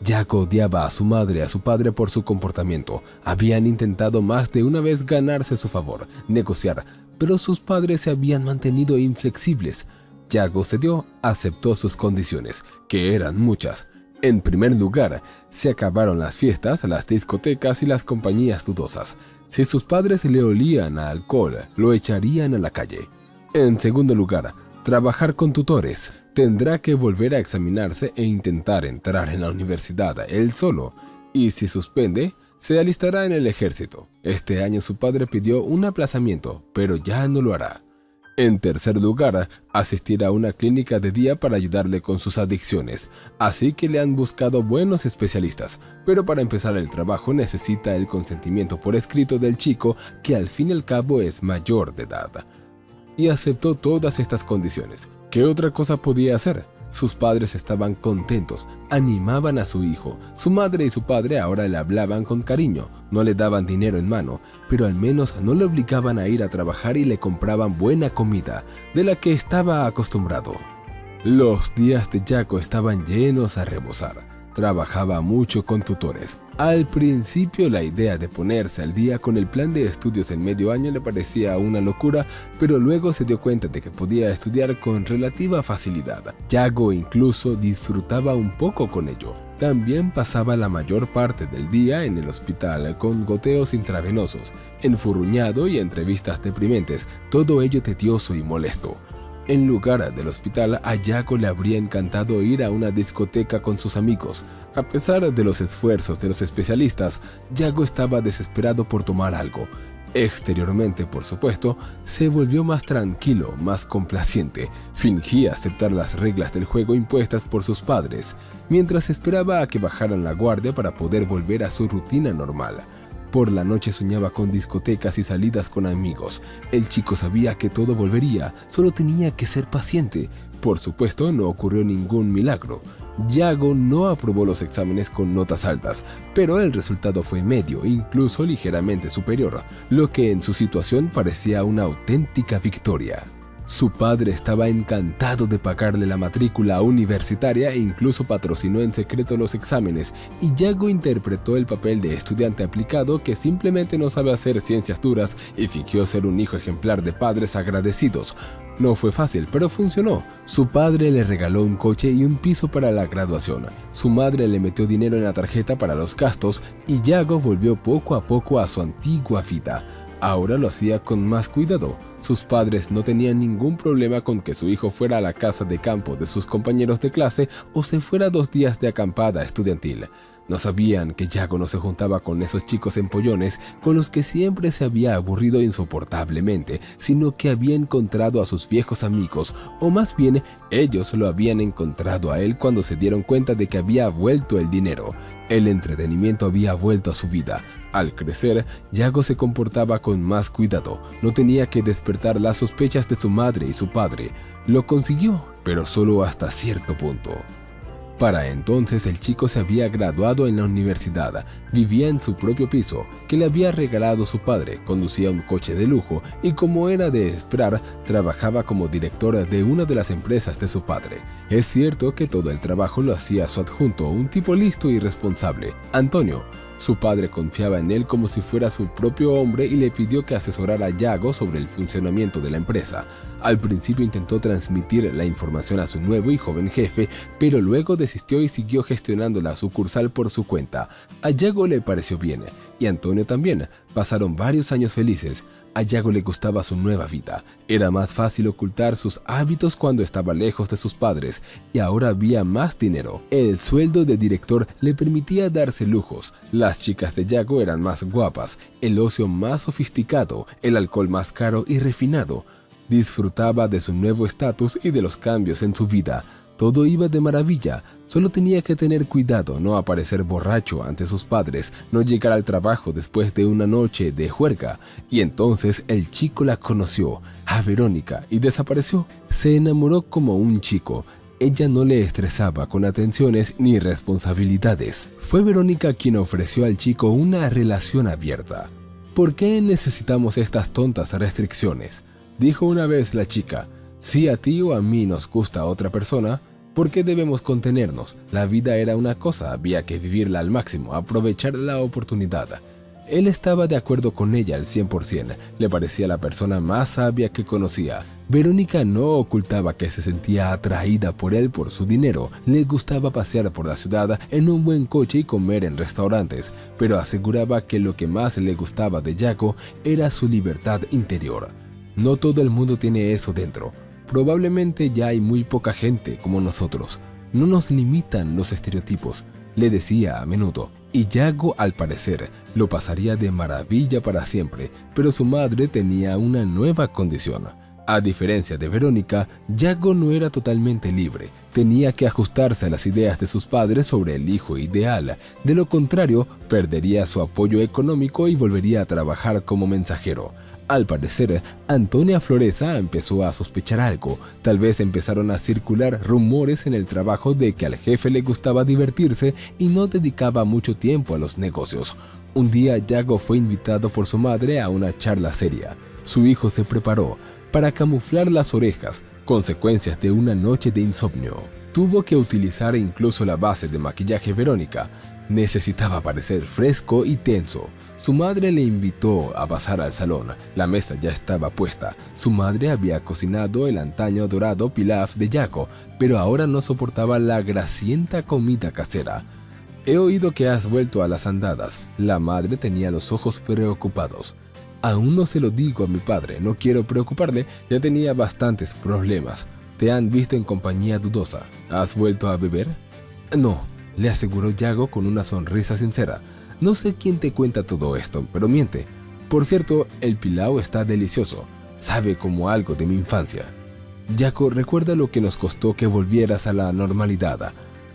Yago odiaba a su madre y a su padre por su comportamiento. Habían intentado más de una vez ganarse su favor, negociar, pero sus padres se habían mantenido inflexibles. Yago cedió, aceptó sus condiciones, que eran muchas. En primer lugar, se acabaron las fiestas, las discotecas y las compañías dudosas. Si sus padres le olían a alcohol, lo echarían a la calle. En segundo lugar, trabajar con tutores. Tendrá que volver a examinarse e intentar entrar en la universidad él solo. Y si suspende, Se alistará en el ejército. Este año su padre pidió un aplazamiento, pero ya no lo hará. En tercer lugar, asistir a una clínica de día para ayudarle con sus adicciones, así que le han buscado buenos especialistas, pero para empezar el trabajo necesita el consentimiento por escrito del chico, que al fin y al cabo es mayor de edad. Y aceptó todas estas condiciones. ¿Qué otra cosa podía hacer? Sus padres estaban contentos, animaban a su hijo. Su madre y su padre ahora le hablaban con cariño, no le daban dinero en mano, pero al menos no le obligaban a ir a trabajar y le compraban buena comida, de la que estaba acostumbrado. Los días de Jaco estaban llenos a rebosar. Trabajaba mucho con tutores. Al principio la idea de ponerse al día con el plan de estudios en medio año le parecía una locura, pero luego se dio cuenta de que podía estudiar con relativa facilidad. Jaco incluso disfrutaba un poco con ello. También pasaba la mayor parte del día en el hospital con goteos intravenosos, enfurruñado y entrevistas deprimentes, todo ello tedioso y molesto. En lugar del hospital, a Jaco le habría encantado ir a una discoteca con sus amigos. A pesar de los esfuerzos de los especialistas, Jaco estaba desesperado por tomar algo. Exteriormente, por supuesto, se volvió más tranquilo, más complaciente. Fingía aceptar las reglas del juego impuestas por sus padres, mientras esperaba a que bajaran la guardia para poder volver a su rutina normal. Por la noche soñaba con discotecas y salidas con amigos. El chico sabía que todo volvería, solo tenía que ser paciente. Por supuesto, no ocurrió ningún milagro. Jaco no aprobó los exámenes con notas altas, pero el resultado fue medio, incluso ligeramente superior, lo que en su situación parecía una auténtica victoria. Su padre estaba encantado de pagarle la matrícula universitaria e incluso patrocinó en secreto los exámenes, y Jaco interpretó el papel de estudiante aplicado que simplemente no sabe hacer ciencias duras y fingió ser un hijo ejemplar de padres agradecidos. No fue fácil, pero funcionó. Su padre le regaló un coche y un piso para la graduación. Su madre le metió dinero en la tarjeta para los gastos y Jaco volvió poco a poco a su antigua vida. Ahora lo hacía con más cuidado. Sus padres no tenían ningún problema con que su hijo fuera a la casa de campo de sus compañeros de clase o se fuera 2 días de acampada estudiantil. No sabían que Jaco no se juntaba con esos chicos empollones con los que siempre se había aburrido insoportablemente, sino que había encontrado a sus viejos amigos, o más bien ellos lo habían encontrado a él cuando se dieron cuenta de que había vuelto el dinero. El entretenimiento había vuelto a su vida. Al crecer, Jaco se comportaba con más cuidado. No tenía que despertar las sospechas de su madre y su padre. Lo consiguió, pero solo hasta cierto punto. Para entonces el chico se había graduado en la universidad, vivía en su propio piso, que le había regalado su padre, conducía un coche de lujo y, como era de esperar, trabajaba como director de una de las empresas de su padre. Es cierto que todo el trabajo lo hacía su adjunto, un tipo listo y responsable, Antonio. Su padre confiaba en él como si fuera su propio hombre y le pidió que asesorara a Jaco sobre el funcionamiento de la empresa. Al principio intentó transmitir la información a su nuevo y joven jefe, pero luego desistió y siguió gestionando la sucursal por su cuenta. A Jaco le pareció bien, y a Antonio también. Pasaron varios años felices. A Jaco le gustaba su nueva vida. Era más fácil ocultar sus hábitos cuando estaba lejos de sus padres, y ahora había más dinero. El sueldo de director le permitía darse lujos. Las chicas de Jaco eran más guapas, el ocio más sofisticado, el alcohol más caro y refinado. Disfrutaba de su nuevo estatus y de los cambios en su vida. Todo iba de maravilla, solo tenía que tener cuidado, no aparecer borracho ante sus padres, no llegar al trabajo después de una noche de juerga. Y entonces el chico la conoció, a Verónica, y desapareció. Se enamoró como un chico. Ella no le estresaba con atenciones ni responsabilidades. Fue Verónica quien ofreció al chico una relación abierta. ¿Por qué necesitamos estas tontas restricciones?, dijo una vez la chica. Si a ti o a mí nos gusta otra persona, ¿por qué debemos contenernos? La vida era una cosa, había que vivirla al máximo, aprovechar la oportunidad. Él estaba de acuerdo con ella al 100%, le parecía la persona más sabia que conocía. Verónica no ocultaba que se sentía atraída por él por su dinero, le gustaba pasear por la ciudad en un buen coche y comer en restaurantes, pero aseguraba que lo que más le gustaba de Jaco era su libertad interior. No todo el mundo tiene eso dentro. Probablemente ya hay muy poca gente como nosotros. No nos limitan los estereotipos, le decía a menudo. Y Yago, al parecer, lo pasaría de maravilla para siempre, pero su madre tenía una nueva condición. A diferencia de Verónica, Yago no era totalmente libre, tenía que ajustarse a las ideas de sus padres sobre el hijo ideal. De lo contrario, perdería su apoyo económico y volvería a trabajar como mensajero. Al parecer, Antonia Floreza empezó a sospechar algo. Tal vez empezaron a circular rumores en el trabajo de que al jefe le gustaba divertirse y no dedicaba mucho tiempo a los negocios. Un día, Yago fue invitado por su madre a una charla seria. Su hijo se preparó para camuflar las orejas, consecuencias de una noche de insomnio. Tuvo que utilizar incluso la base de maquillaje Verónica. Necesitaba parecer fresco y tenso. Su madre le invitó a pasar al salón. La mesa ya estaba puesta. Su madre había cocinado el antaño adorado pilaf de Yago, pero ahora no soportaba la grasienta comida casera. He oído que has vuelto a las andadas. La madre tenía los ojos preocupados. Aún no se lo digo a mi padre, no quiero preocuparle, ya tenía bastantes problemas. Te han visto en compañía dudosa. ¿Has vuelto a beber? No, le aseguró Yago con una sonrisa sincera. No sé quién te cuenta todo esto, pero miente. Por cierto, el pilau está delicioso. Sabe como algo de mi infancia. Yago, recuerda lo que nos costó que volvieras a la normalidad.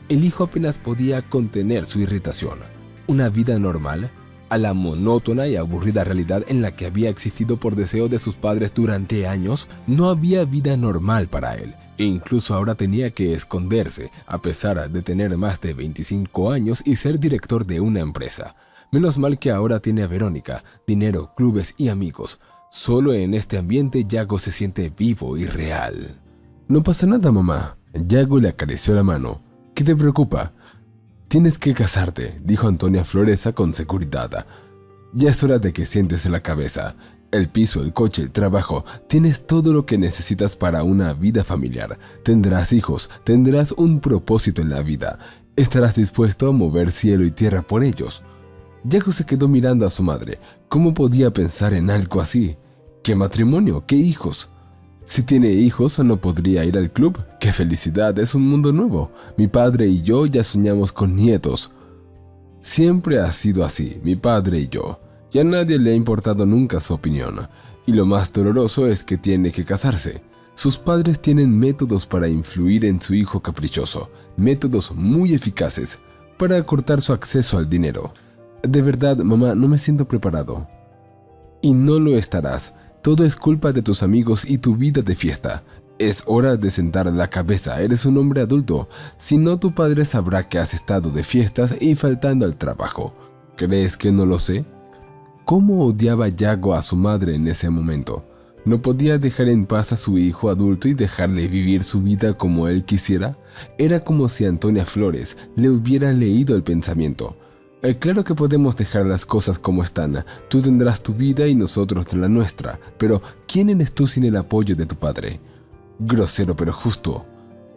El hijo apenas podía contener su irritación. Una vida normal, a la monótona y aburrida realidad en la que había existido por deseo de sus padres durante años, no había vida normal para él. E incluso ahora tenía que esconderse, a pesar de tener más de 25 años y ser director de una empresa. Menos mal que ahora tiene a Verónica, dinero, clubes y amigos. Solo en este ambiente Yago se siente vivo y real. No pasa nada, mamá. Yago le acarició la mano. ¿Qué te preocupa? Tienes que casarte, dijo Antonia Floreza con seguridad. Ya es hora de que sientes la cabeza. El piso, el coche, el trabajo, tienes todo lo que necesitas para una vida familiar. Tendrás hijos, tendrás un propósito en la vida. Estarás dispuesto a mover cielo y tierra por ellos. Yago se quedó mirando a su madre. ¿Cómo podía pensar en algo así? ¿Qué matrimonio? ¿Qué hijos? Si tiene hijos, ¿no podría ir al club? ¡Qué felicidad! Es un mundo nuevo. Mi padre y yo ya soñamos con nietos. Siempre ha sido así, mi padre y yo. Y a nadie le ha importado nunca su opinión. Y lo más doloroso es que tiene que casarse. Sus padres tienen métodos para influir en su hijo caprichoso. Métodos muy eficaces para cortar su acceso al dinero. De verdad, mamá, no me siento preparado. Y no lo estarás. Todo es culpa de tus amigos y tu vida de fiesta. Es hora de sentar la cabeza, eres un hombre adulto. Si no, tu padre sabrá que has estado de fiestas y faltando al trabajo. ¿Crees que no lo sé? ¿Cómo odiaba Yago a su madre en ese momento? ¿No podía dejar en paz a su hijo adulto y dejarle vivir su vida como él quisiera? Era como si Antonia Flores le hubiera leído el pensamiento. Claro que podemos dejar las cosas como están. Tú tendrás tu vida y nosotros la nuestra. Pero, ¿quién eres tú sin el apoyo de tu padre? Grosero pero justo.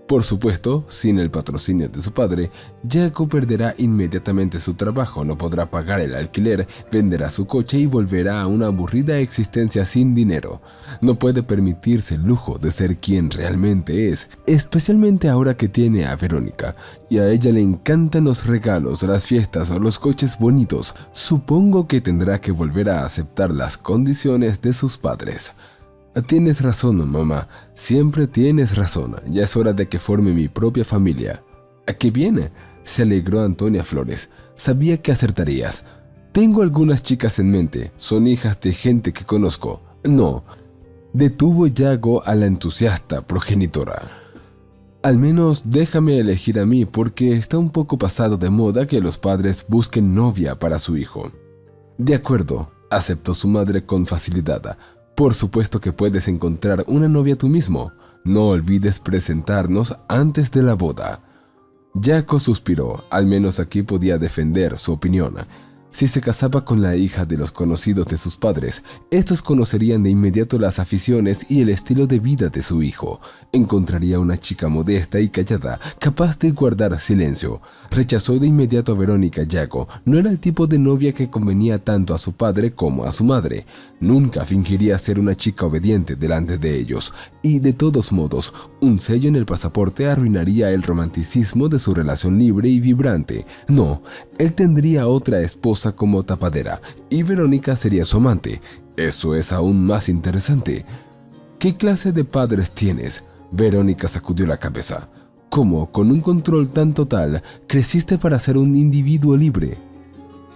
Por supuesto, sin el patrocinio de su padre, Yago perderá inmediatamente su trabajo, no podrá pagar el alquiler, venderá su coche y volverá a una aburrida existencia sin dinero. No puede permitirse el lujo de ser quien realmente es, especialmente ahora que tiene a Verónica. Y a ella le encantan los regalos, las fiestas o los coches bonitos. Supongo que tendrá que volver a aceptar las condiciones de sus padres. Tienes razón, mamá. Siempre tienes razón. Ya es hora de que forme mi propia familia. ¿A qué viene? Se alegró Antonia Flores. Sabía que acertarías. Tengo algunas chicas en mente. Son hijas de gente que conozco. No. Detuvo Yago a la entusiasta progenitora. Al menos déjame elegir a mí porque está un poco pasado de moda que los padres busquen novia para su hijo. De acuerdo, aceptó su madre con facilidad. Por supuesto que puedes encontrar una novia tú mismo. No olvides presentarnos antes de la boda. Yago suspiró. Al menos aquí podía defender su opinión. Si se casaba con la hija de los conocidos de sus padres, estos conocerían de inmediato las aficiones y el estilo de vida de su hijo. Encontraría una chica modesta y callada, capaz de guardar silencio. Rechazó de inmediato a Verónica. Yago no era el tipo de novia que convenía tanto a su padre como a su madre. Nunca fingiría ser una chica obediente delante de ellos. Y de todos modos, Un sello en el pasaporte arruinaría el romanticismo de su relación libre y vibrante. No, él tendría otra esposa como tapadera y Verónica sería su amante. Eso es aún más interesante. ¿Qué clase de padres tienes? Verónica sacudió la cabeza. ¿Cómo, con un control tan total, creciste para ser un individuo libre?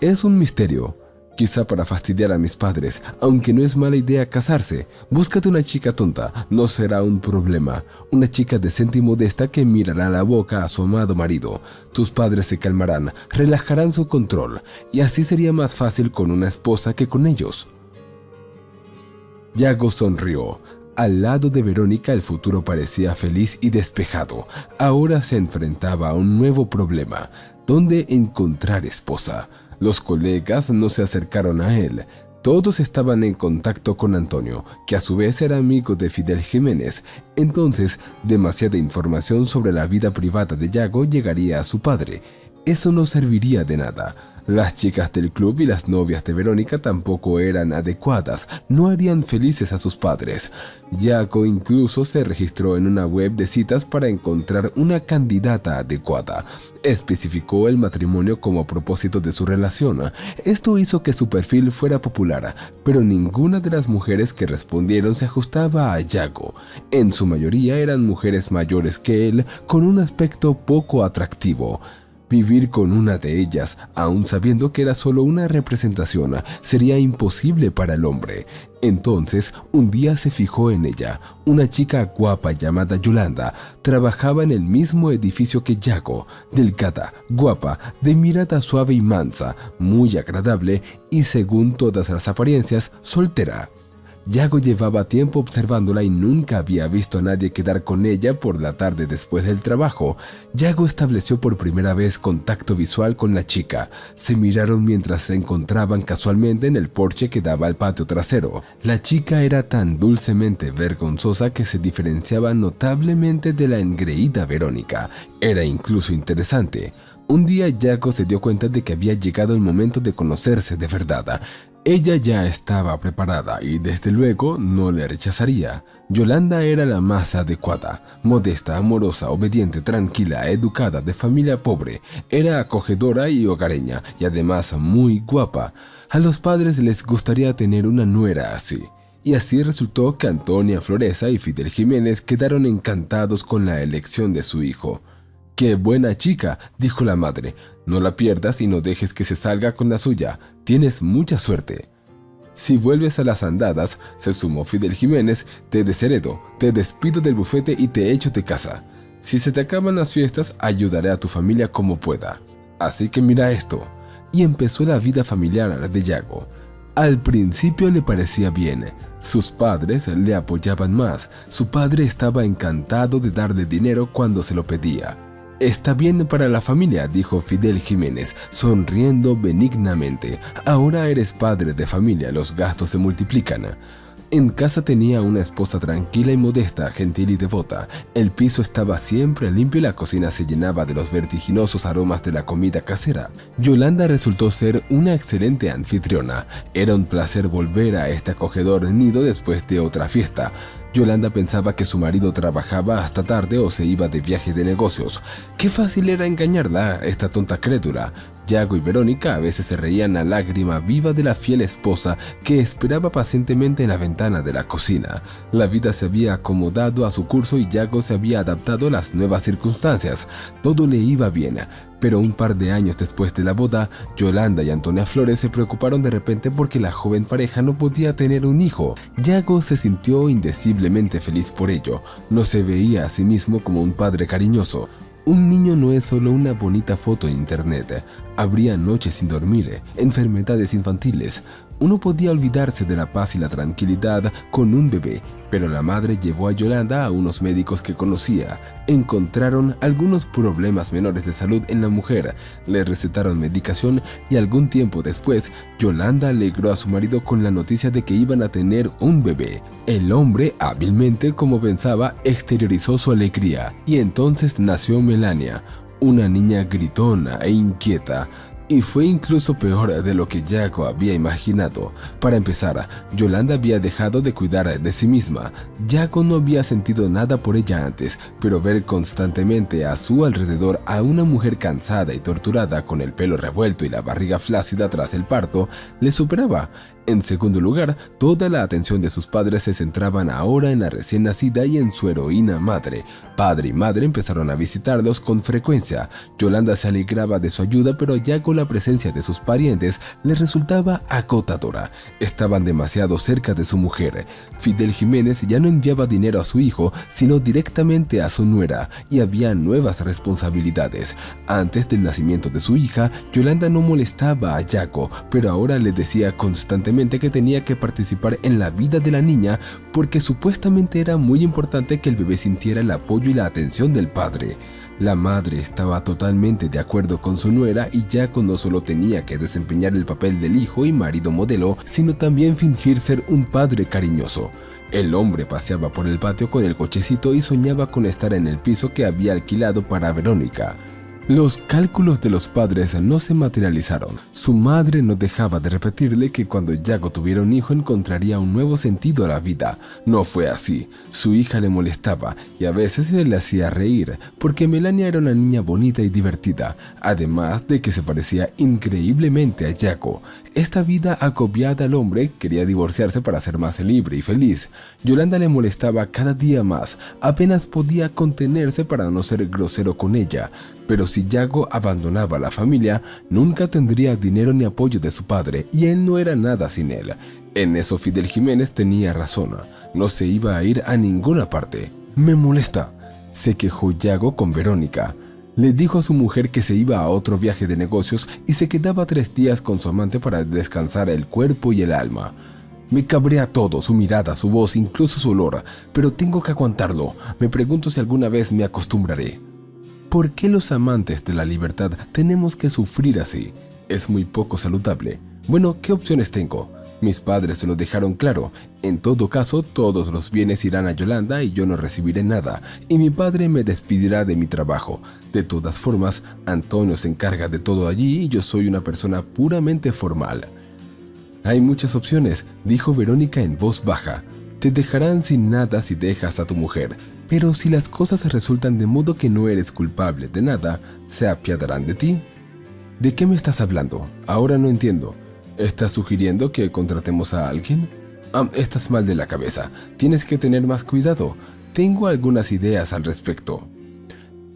Es un misterio. Quizá para fastidiar a mis padres, aunque no es mala idea casarse. Búscate una chica tonta, no será un problema. Una chica decente y modesta que mirará la boca a su amado marido. Tus padres se calmarán, relajarán su control, y así sería más fácil con una esposa que con ellos. Yago sonrió. Al lado de Verónica el futuro parecía feliz y despejado. Ahora se enfrentaba a un nuevo problema. ¿Dónde encontrar esposa? Los colegas no se acercaron a él. Todos estaban en contacto con Antonio, que a su vez era amigo de Fidel Jiménez. Entonces, demasiada información sobre la vida privada de Yago llegaría a su padre. Eso no serviría de nada. Las chicas del club y las novias de Verónica tampoco eran adecuadas, no harían felices a sus padres. Yago incluso se registró en una web de citas para encontrar una candidata adecuada. Especificó el matrimonio como propósito de su relación. Esto hizo que su perfil fuera popular, pero ninguna de las mujeres que respondieron se ajustaba a Yago. En su mayoría eran mujeres mayores que él, con un aspecto poco atractivo. Vivir con una de ellas, aun sabiendo que era solo una representación, sería imposible para el hombre. Entonces, un día se fijó en ella. Una chica guapa llamada Yolanda trabajaba en el mismo edificio que Yago. Delgada, guapa, de mirada suave y mansa, muy agradable y, según todas las apariencias, soltera. Yago llevaba tiempo observándola y nunca había visto a nadie quedar con ella por la tarde después del trabajo. Yago estableció por primera vez contacto visual con la chica. Se miraron mientras se encontraban casualmente en el porche que daba al patio trasero. La chica era tan dulcemente vergonzosa que se diferenciaba notablemente de la engreída Verónica. Era incluso interesante. Un día Yago se dio cuenta de que había llegado el momento de conocerse de verdad. Ella ya estaba preparada y desde luego no le rechazaría. Yolanda era la más adecuada, modesta, amorosa, obediente, tranquila, educada, de familia pobre. Era acogedora y hogareña y además muy guapa. A los padres les gustaría tener una nuera así. Y así resultó que Antonia Floreza y Fidel Jiménez quedaron encantados con la elección de su hijo. ¡Qué buena chica!, dijo la madre. No la pierdas y no dejes que se salga con la suya. Tienes mucha suerte. Si vuelves a las andadas, se sumó Fidel Jiménez, te desheredo, te despido del bufete y te echo de casa. Si se te acaban las fiestas, ayudaré a tu familia como pueda. Así que mira esto. Y empezó la vida familiar de Yago. Al principio le parecía bien. Sus padres le apoyaban más. Su padre estaba encantado de darle dinero cuando se lo pedía. Está bien para la familia, dijo Fidel Jiménez, sonriendo benignamente. Ahora eres padre de familia, los gastos se multiplican. En casa tenía una esposa tranquila y modesta, gentil y devota. El piso estaba siempre limpio y la cocina se llenaba de los vertiginosos aromas de la comida casera. Yolanda resultó ser una excelente anfitriona. Era un placer volver a este acogedor nido después de otra fiesta. Yolanda pensaba que su marido trabajaba hasta tarde o se iba de viaje de negocios. Qué fácil era engañarla, esta tonta crédula. Yago y Verónica a veces se reían a lágrima viva de la fiel esposa que esperaba pacientemente en la ventana de la cocina. La vida se había acomodado a su curso y Yago se había adaptado a las nuevas circunstancias. Todo le iba bien. Pero un par de años después de la boda, Yolanda y Antonia Flores se preocuparon de repente porque la joven pareja no podía tener un hijo. Yago se sintió indeciblemente feliz por ello. No se veía a sí mismo como un padre cariñoso. Un niño no es solo una bonita foto en internet. Habría noches sin dormir, enfermedades infantiles. Uno podía olvidarse de la paz y la tranquilidad con un bebé, pero la madre llevó a Yolanda a unos médicos que conocía. Encontraron algunos problemas menores de salud en la mujer, le recetaron medicación y algún tiempo después, Yolanda alegró a su marido con la noticia de que iban a tener un bebé. El hombre, hábilmente como pensaba, exteriorizó su alegría y entonces nació Melania, una niña gritona e inquieta. Y fue incluso peor de lo que Yago había imaginado. Para empezar, Yolanda había dejado de cuidar de sí misma. Yago no había sentido nada por ella antes, pero ver constantemente a su alrededor a una mujer cansada y torturada con el pelo revuelto y la barriga flácida tras el parto, le superaba. En segundo lugar, toda la atención de sus padres se centraban ahora en la recién nacida y en su heroína madre. Padre y madre empezaron a visitarlos con frecuencia. Yolanda se alegraba de su ayuda, pero ya con la presencia de sus parientes le resultaba agotadora. Estaban demasiado cerca de su mujer. Fidel Jiménez ya no enviaba dinero a su hijo, sino directamente a su nuera, y había nuevas responsabilidades. Antes del nacimiento de su hija, Yolanda no molestaba a Yago, pero ahora le decía constantemente que tenía que participar en la vida de la niña porque supuestamente era muy importante que el bebé sintiera el apoyo y la atención del padre. La madre estaba totalmente de acuerdo con su nuera y Yago no solo tenía que desempeñar el papel del hijo y marido modelo, sino también fingir ser un padre cariñoso. El hombre paseaba por el patio con el cochecito y soñaba con estar en el piso que había alquilado para Verónica. Los cálculos de los padres no se materializaron. Su madre no dejaba de repetirle que cuando Yago tuviera un hijo encontraría un nuevo sentido a la vida. No fue así. Su hija le molestaba y a veces se le hacía reír, porque Melania era una niña bonita y divertida, además de que se parecía increíblemente a Yago. Esta vida agobiada al hombre quería divorciarse para ser más libre y feliz. Yolanda le molestaba cada día más, apenas podía contenerse para no ser grosero con ella. Pero si Yago abandonaba a la familia, nunca tendría dinero ni apoyo de su padre, y él no era nada sin él. En eso Fidel Jiménez tenía razón, no se iba a ir a ninguna parte. «Me molesta», se quejó Yago con Verónica. Le dijo a su mujer que se iba a otro viaje de negocios y se quedaba 3 días con su amante para descansar el cuerpo y el alma. «Me cabrea todo, su mirada, su voz, incluso su olor, pero tengo que aguantarlo. Me pregunto si alguna vez me acostumbraré». ¿Por qué los amantes de la libertad tenemos que sufrir así? Es muy poco saludable. Bueno, ¿qué opciones tengo? Mis padres se lo dejaron claro. En todo caso, todos los bienes irán a Yolanda y yo no recibiré nada, y mi padre me despedirá de mi trabajo. De todas formas, Antonio se encarga de todo allí y yo soy una persona puramente formal. Hay muchas opciones, dijo Verónica en voz baja. Te dejarán sin nada si dejas a tu mujer. Pero si las cosas resultan de modo que no eres culpable de nada, ¿se apiadarán de ti? ¿De qué me estás hablando? Ahora no entiendo. ¿Estás sugiriendo que contratemos a alguien? Estás mal de la cabeza. Tienes que tener más cuidado. Tengo algunas ideas al respecto.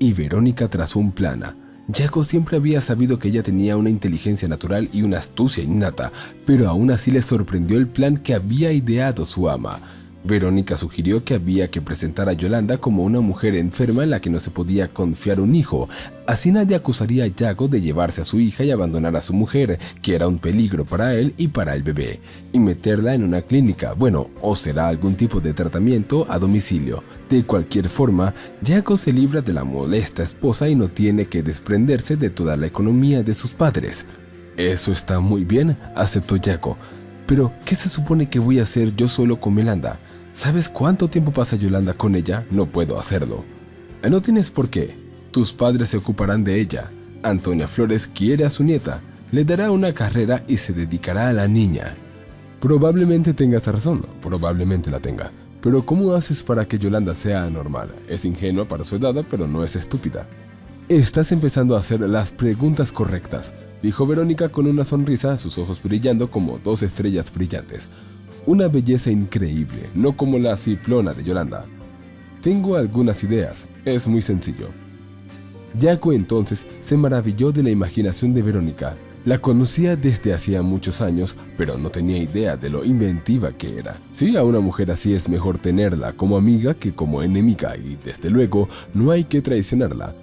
Y Verónica trazó un plan. Yago siempre había sabido que ella tenía una inteligencia natural y una astucia innata, pero aún así le sorprendió el plan que había ideado su ama. Verónica sugirió que había que presentar a Yolanda como una mujer enferma en la que no se podía confiar un hijo. Así nadie acusaría a Yago de llevarse a su hija y abandonar a su mujer, que era un peligro para él y para el bebé, y meterla en una clínica, bueno, o será algún tipo de tratamiento a domicilio. De cualquier forma, Yago se libra de la molesta esposa y no tiene que desprenderse de toda la economía de sus padres. Eso está muy bien, aceptó Yago. Pero, ¿qué se supone que voy a hacer yo solo con Melanda? ¿Sabes cuánto tiempo pasa Yolanda con ella? No puedo hacerlo. No tienes por qué. Tus padres se ocuparán de ella. Antonia Flores quiere a su nieta. Le dará una carrera y se dedicará a la niña. Probablemente tengas razón. Probablemente la tenga. Pero ¿cómo haces para que Yolanda sea anormal? Es ingenua para su edad, pero no es estúpida. Estás empezando a hacer las preguntas correctas, dijo Verónica con una sonrisa, sus ojos brillando como 2 estrellas brillantes. Una belleza increíble, no como la ciplona de Yolanda. Tengo algunas ideas, es muy sencillo. Yago entonces se maravilló de la imaginación de Verónica. La conocía desde hacía muchos años, pero no tenía idea de lo inventiva que era. Sí, a una mujer así es mejor tenerla como amiga que como enemiga y, desde luego, no hay que traicionarla.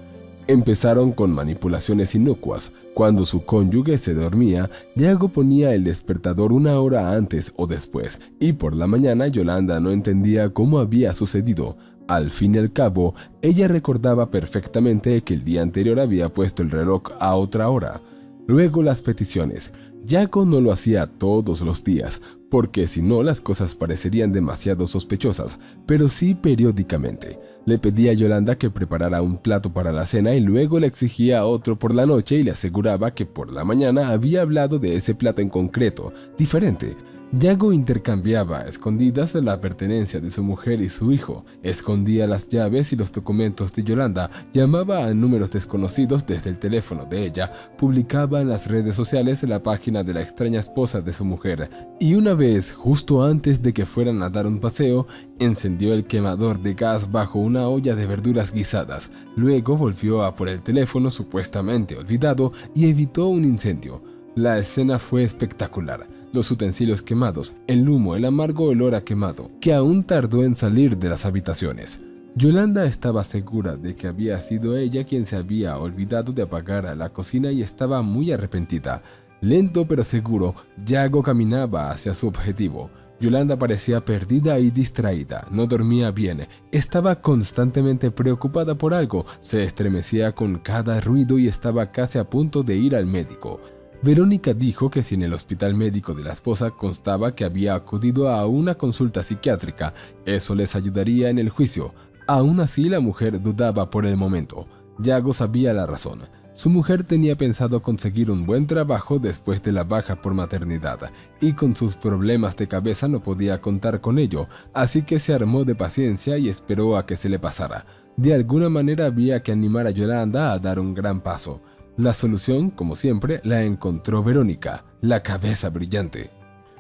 Empezaron con manipulaciones inocuas. Cuando su cónyuge se dormía, Yago ponía el despertador 1 hora antes o después, y por la mañana Yolanda no entendía cómo había sucedido. Al fin y al cabo, ella recordaba perfectamente que el día anterior había puesto el reloj a otra hora. Luego las peticiones. Yago no lo hacía todos los días, porque si no las cosas parecerían demasiado sospechosas, pero sí periódicamente. Le pedía a Yolanda que preparara un plato para la cena y luego le exigía otro por la noche y le aseguraba que por la mañana había hablado de ese plato en concreto, diferente. Yago intercambiaba a escondidas la pertenencia de su mujer y su hijo, escondía las llaves y los documentos de Yolanda, llamaba a números desconocidos desde el teléfono de ella, publicaba en las redes sociales la página de la extraña esposa de su mujer, y una vez, justo antes de que fueran a dar un paseo, encendió el quemador de gas bajo una olla de verduras guisadas, luego volvió a por el teléfono supuestamente olvidado y evitó un incendio. La escena fue espectacular. Los utensilios quemados, el humo, el amargo olor a quemado, que aún tardó en salir de las habitaciones. Yolanda estaba segura de que había sido ella quien se había olvidado de apagar la cocina y estaba muy arrepentida. Lento pero seguro, Yago caminaba hacia su objetivo. Yolanda parecía perdida y distraída, no dormía bien, estaba constantemente preocupada por algo, se estremecía con cada ruido y estaba casi a punto de ir al médico. Verónica dijo que si en el hospital médico de la esposa constaba que había acudido a una consulta psiquiátrica, eso les ayudaría en el juicio. Aún así, la mujer dudaba por el momento. Yago sabía la razón. Su mujer tenía pensado conseguir un buen trabajo después de la baja por maternidad, y con sus problemas de cabeza no podía contar con ello, así que se armó de paciencia y esperó a que se le pasara. De alguna manera había que animar a Yolanda a dar un gran paso. La solución, como siempre, la encontró Verónica, la cabeza brillante.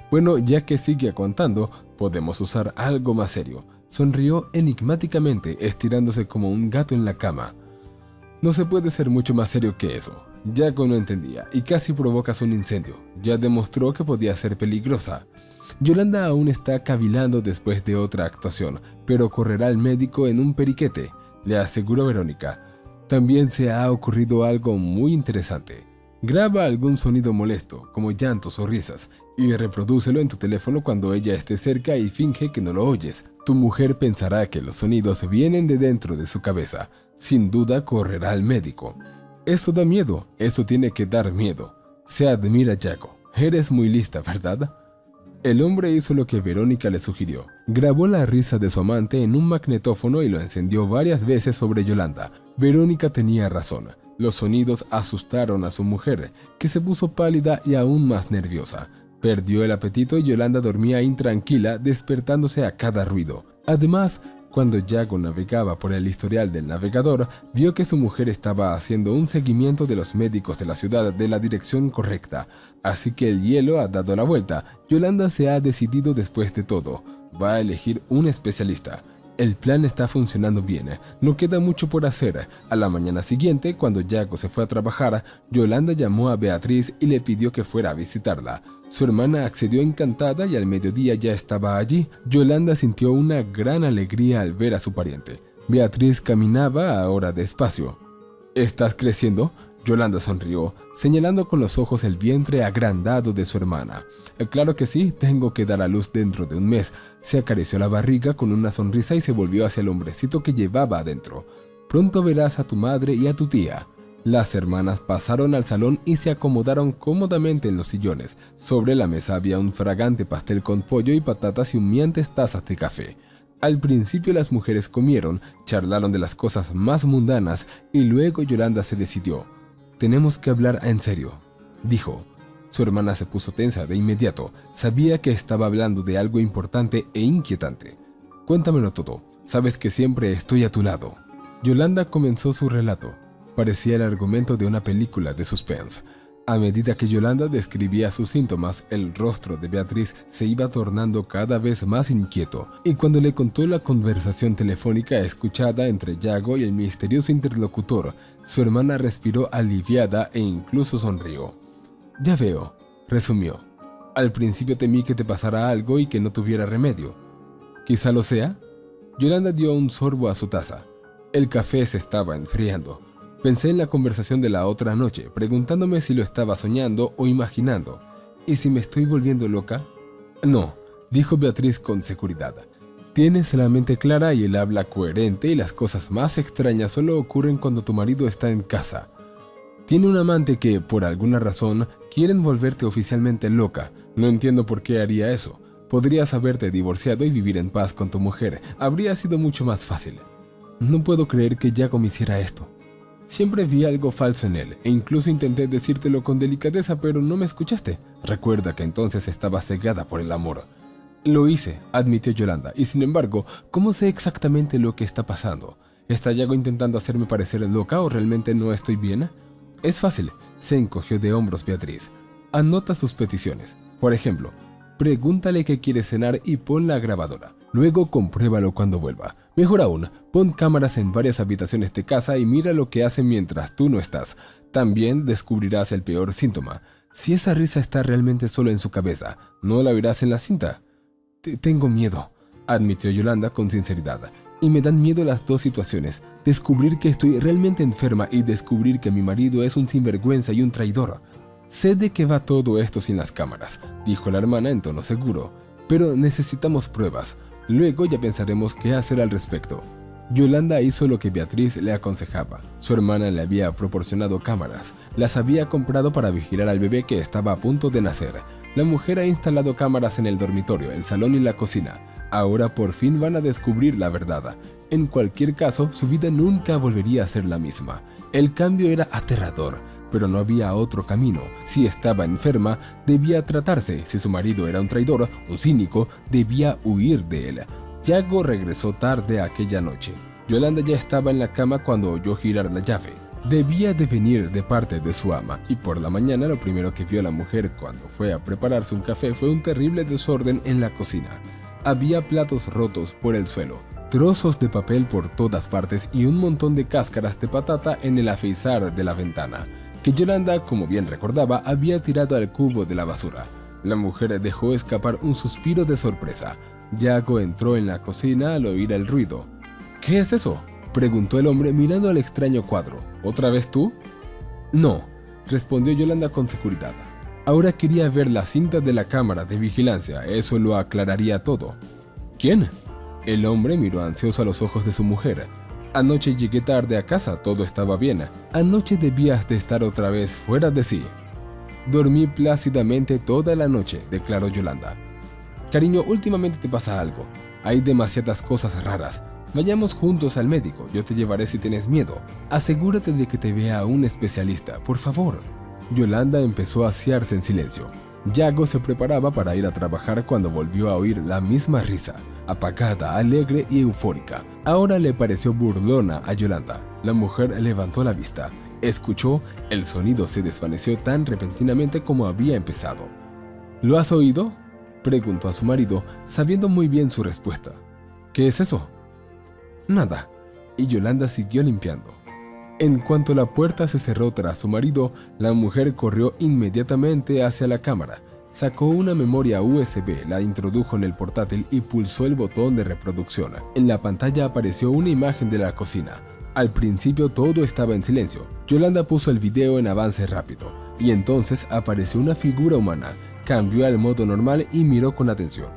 Bueno, ya que sigue contando, podemos usar algo más serio. Sonrió enigmáticamente, estirándose como un gato en la cama. No se puede ser mucho más serio que eso. Yago no entendía, y casi provocas un incendio. Ya demostró que podía ser peligrosa. Yolanda aún está cavilando después de otra actuación, pero correrá al médico en un periquete, le aseguró Verónica. También se ha ocurrido algo muy interesante. Graba algún sonido molesto, como llantos o risas, y reprodúcelo en tu teléfono cuando ella esté cerca y finge que no lo oyes. Tu mujer pensará que los sonidos vienen de dentro de su cabeza. Sin duda correrá al médico. Eso da miedo, eso tiene que dar miedo. Se admira Yago. Eres muy lista, ¿verdad? El hombre hizo lo que Verónica le sugirió. Grabó la risa de su amante en un magnetófono y lo encendió varias veces sobre Yolanda. Verónica tenía razón. Los sonidos asustaron a su mujer, que se puso pálida y aún más nerviosa. Perdió el apetito y Yolanda dormía intranquila, despertándose a cada ruido. Además, cuando Yago navegaba por el historial del navegador, vio que su mujer estaba haciendo un seguimiento de los médicos de la ciudad de la dirección correcta. Así que el hielo ha dado la vuelta. Yolanda se ha decidido después de todo. Va a elegir un especialista. El plan está funcionando bien. No queda mucho por hacer. A la mañana siguiente, cuando Yago se fue a trabajar, Yolanda llamó a Beatriz y le pidió que fuera a visitarla. Su hermana accedió encantada y al mediodía ya estaba allí. Yolanda sintió una gran alegría al ver a su pariente. Beatriz caminaba ahora despacio. ¿Estás creciendo? Yolanda sonrió, señalando con los ojos el vientre agrandado de su hermana. Claro que sí, tengo que dar a luz dentro de un mes. Se acarició la barriga con una sonrisa y se volvió hacia el hombrecito que llevaba adentro. Pronto verás a tu madre y a tu tía. Las hermanas pasaron al salón y se acomodaron cómodamente en los sillones. Sobre la mesa había un fragante pastel con pollo y patatas y humeantes tazas de café. Al principio las mujeres comieron, charlaron de las cosas más mundanas y luego Yolanda se decidió. «Tenemos que hablar en serio», dijo. Su hermana se puso tensa de inmediato. Sabía que estaba hablando de algo importante e inquietante. «Cuéntamelo todo. Sabes que siempre estoy a tu lado». Yolanda comenzó su relato. Parecía el argumento de una película de suspense. A medida que Yolanda describía sus síntomas, el rostro de Beatriz se iba tornando cada vez más inquieto, y cuando le contó la conversación telefónica escuchada entre Yago y el misterioso interlocutor, su hermana respiró aliviada e incluso sonrió. «Ya veo», resumió. «Al principio temí que te pasara algo y que no tuviera remedio. ¿Quizá lo sea?» Yolanda dio un sorbo a su taza. El café se estaba enfriando. Pensé en la conversación de la otra noche, preguntándome si lo estaba soñando o imaginando. ¿Y si me estoy volviendo loca? No, dijo Beatriz con seguridad. Tienes la mente clara y el habla coherente y las cosas más extrañas solo ocurren cuando tu marido está en casa. Tiene un amante que, por alguna razón, quieren volverte oficialmente loca. No entiendo por qué haría eso. Podrías haberte divorciado y vivir en paz con tu mujer. Habría sido mucho más fácil. No puedo creer que Yago me hiciera esto. Siempre vi algo falso en él, e incluso intenté decírtelo con delicadeza, pero no me escuchaste. Recuerda que entonces estaba cegada por el amor. Lo hice, admitió Yolanda, y sin embargo, ¿cómo sé exactamente lo que está pasando? ¿Está Yago intentando hacerme parecer loca o realmente no estoy bien? Es fácil, se encogió de hombros Beatriz. Anota sus peticiones. Por ejemplo, pregúntale qué quiere cenar y pon la grabadora. Luego compruébalo cuando vuelva. Mejor aún, pon cámaras en varias habitaciones de casa y mira lo que hace mientras tú no estás. También descubrirás el peor síntoma. Si esa risa está realmente solo en su cabeza, ¿no la verás en la cinta? Tengo miedo, admitió Yolanda con sinceridad. Y me dan miedo las dos situaciones. Descubrir que estoy realmente enferma y descubrir que mi marido es un sinvergüenza y un traidor. Sé de qué va todo esto sin las cámaras, dijo la hermana en tono seguro. Pero necesitamos pruebas. Luego ya pensaremos qué hacer al respecto. Yolanda hizo lo que Beatriz le aconsejaba. Su hermana le había proporcionado cámaras. Las había comprado para vigilar al bebé que estaba a punto de nacer. La mujer ha instalado cámaras en el dormitorio, el salón y la cocina. Ahora por fin van a descubrir la verdad. En cualquier caso, su vida nunca volvería a ser la misma. El cambio era aterrador, pero no había otro camino. Si estaba enferma, debía tratarse. Si su marido era un traidor, un cínico, debía huir de él. Yago regresó tarde aquella noche. Yolanda ya estaba en la cama cuando oyó girar la llave. Debía de venir de parte de su ama, y por la mañana lo primero que vio la mujer cuando fue a prepararse un café fue un terrible desorden en la cocina. Había platos rotos por el suelo, trozos de papel por todas partes y un montón de cáscaras de patata en el afeizar de la ventana, que Yolanda, como bien recordaba, había tirado al cubo de la basura. La mujer dejó escapar un suspiro de sorpresa. Yago entró en la cocina al oír el ruido. ¿Qué es eso?, preguntó el hombre mirando al extraño cuadro. ¿Otra vez tú? No, respondió Yolanda con seguridad. Ahora quería ver la cinta de la cámara de vigilancia, eso lo aclararía todo. ¿Quién? El hombre miró ansioso a los ojos de su mujer. Anoche llegué tarde a casa, todo estaba bien. Anoche debías de estar otra vez fuera de sí. Dormí plácidamente toda la noche, declaró Yolanda. Cariño, últimamente te pasa algo. Hay demasiadas cosas raras. Vayamos juntos al médico, yo te llevaré si tienes miedo. Asegúrate de que te vea un especialista, por favor. Yolanda empezó a asearse en silencio. Yago se preparaba para ir a trabajar cuando volvió a oír la misma risa, apagada, alegre y eufórica. Ahora le pareció burlona a Yolanda. La mujer levantó la vista. Escuchó, el sonido se desvaneció tan repentinamente como había empezado. ¿Lo has oído?, preguntó a su marido, sabiendo muy bien su respuesta. ¿Qué es eso? Nada. Y Yolanda siguió limpiando. En cuanto la puerta se cerró tras su marido, la mujer corrió inmediatamente hacia la cámara. Sacó una memoria USB, la introdujo en el portátil y pulsó el botón de reproducción. En la pantalla apareció una imagen de la cocina. Al principio todo estaba en silencio. Yolanda puso el video en avance rápido, y entonces apareció una figura humana. Cambió al modo normal y miró con atención.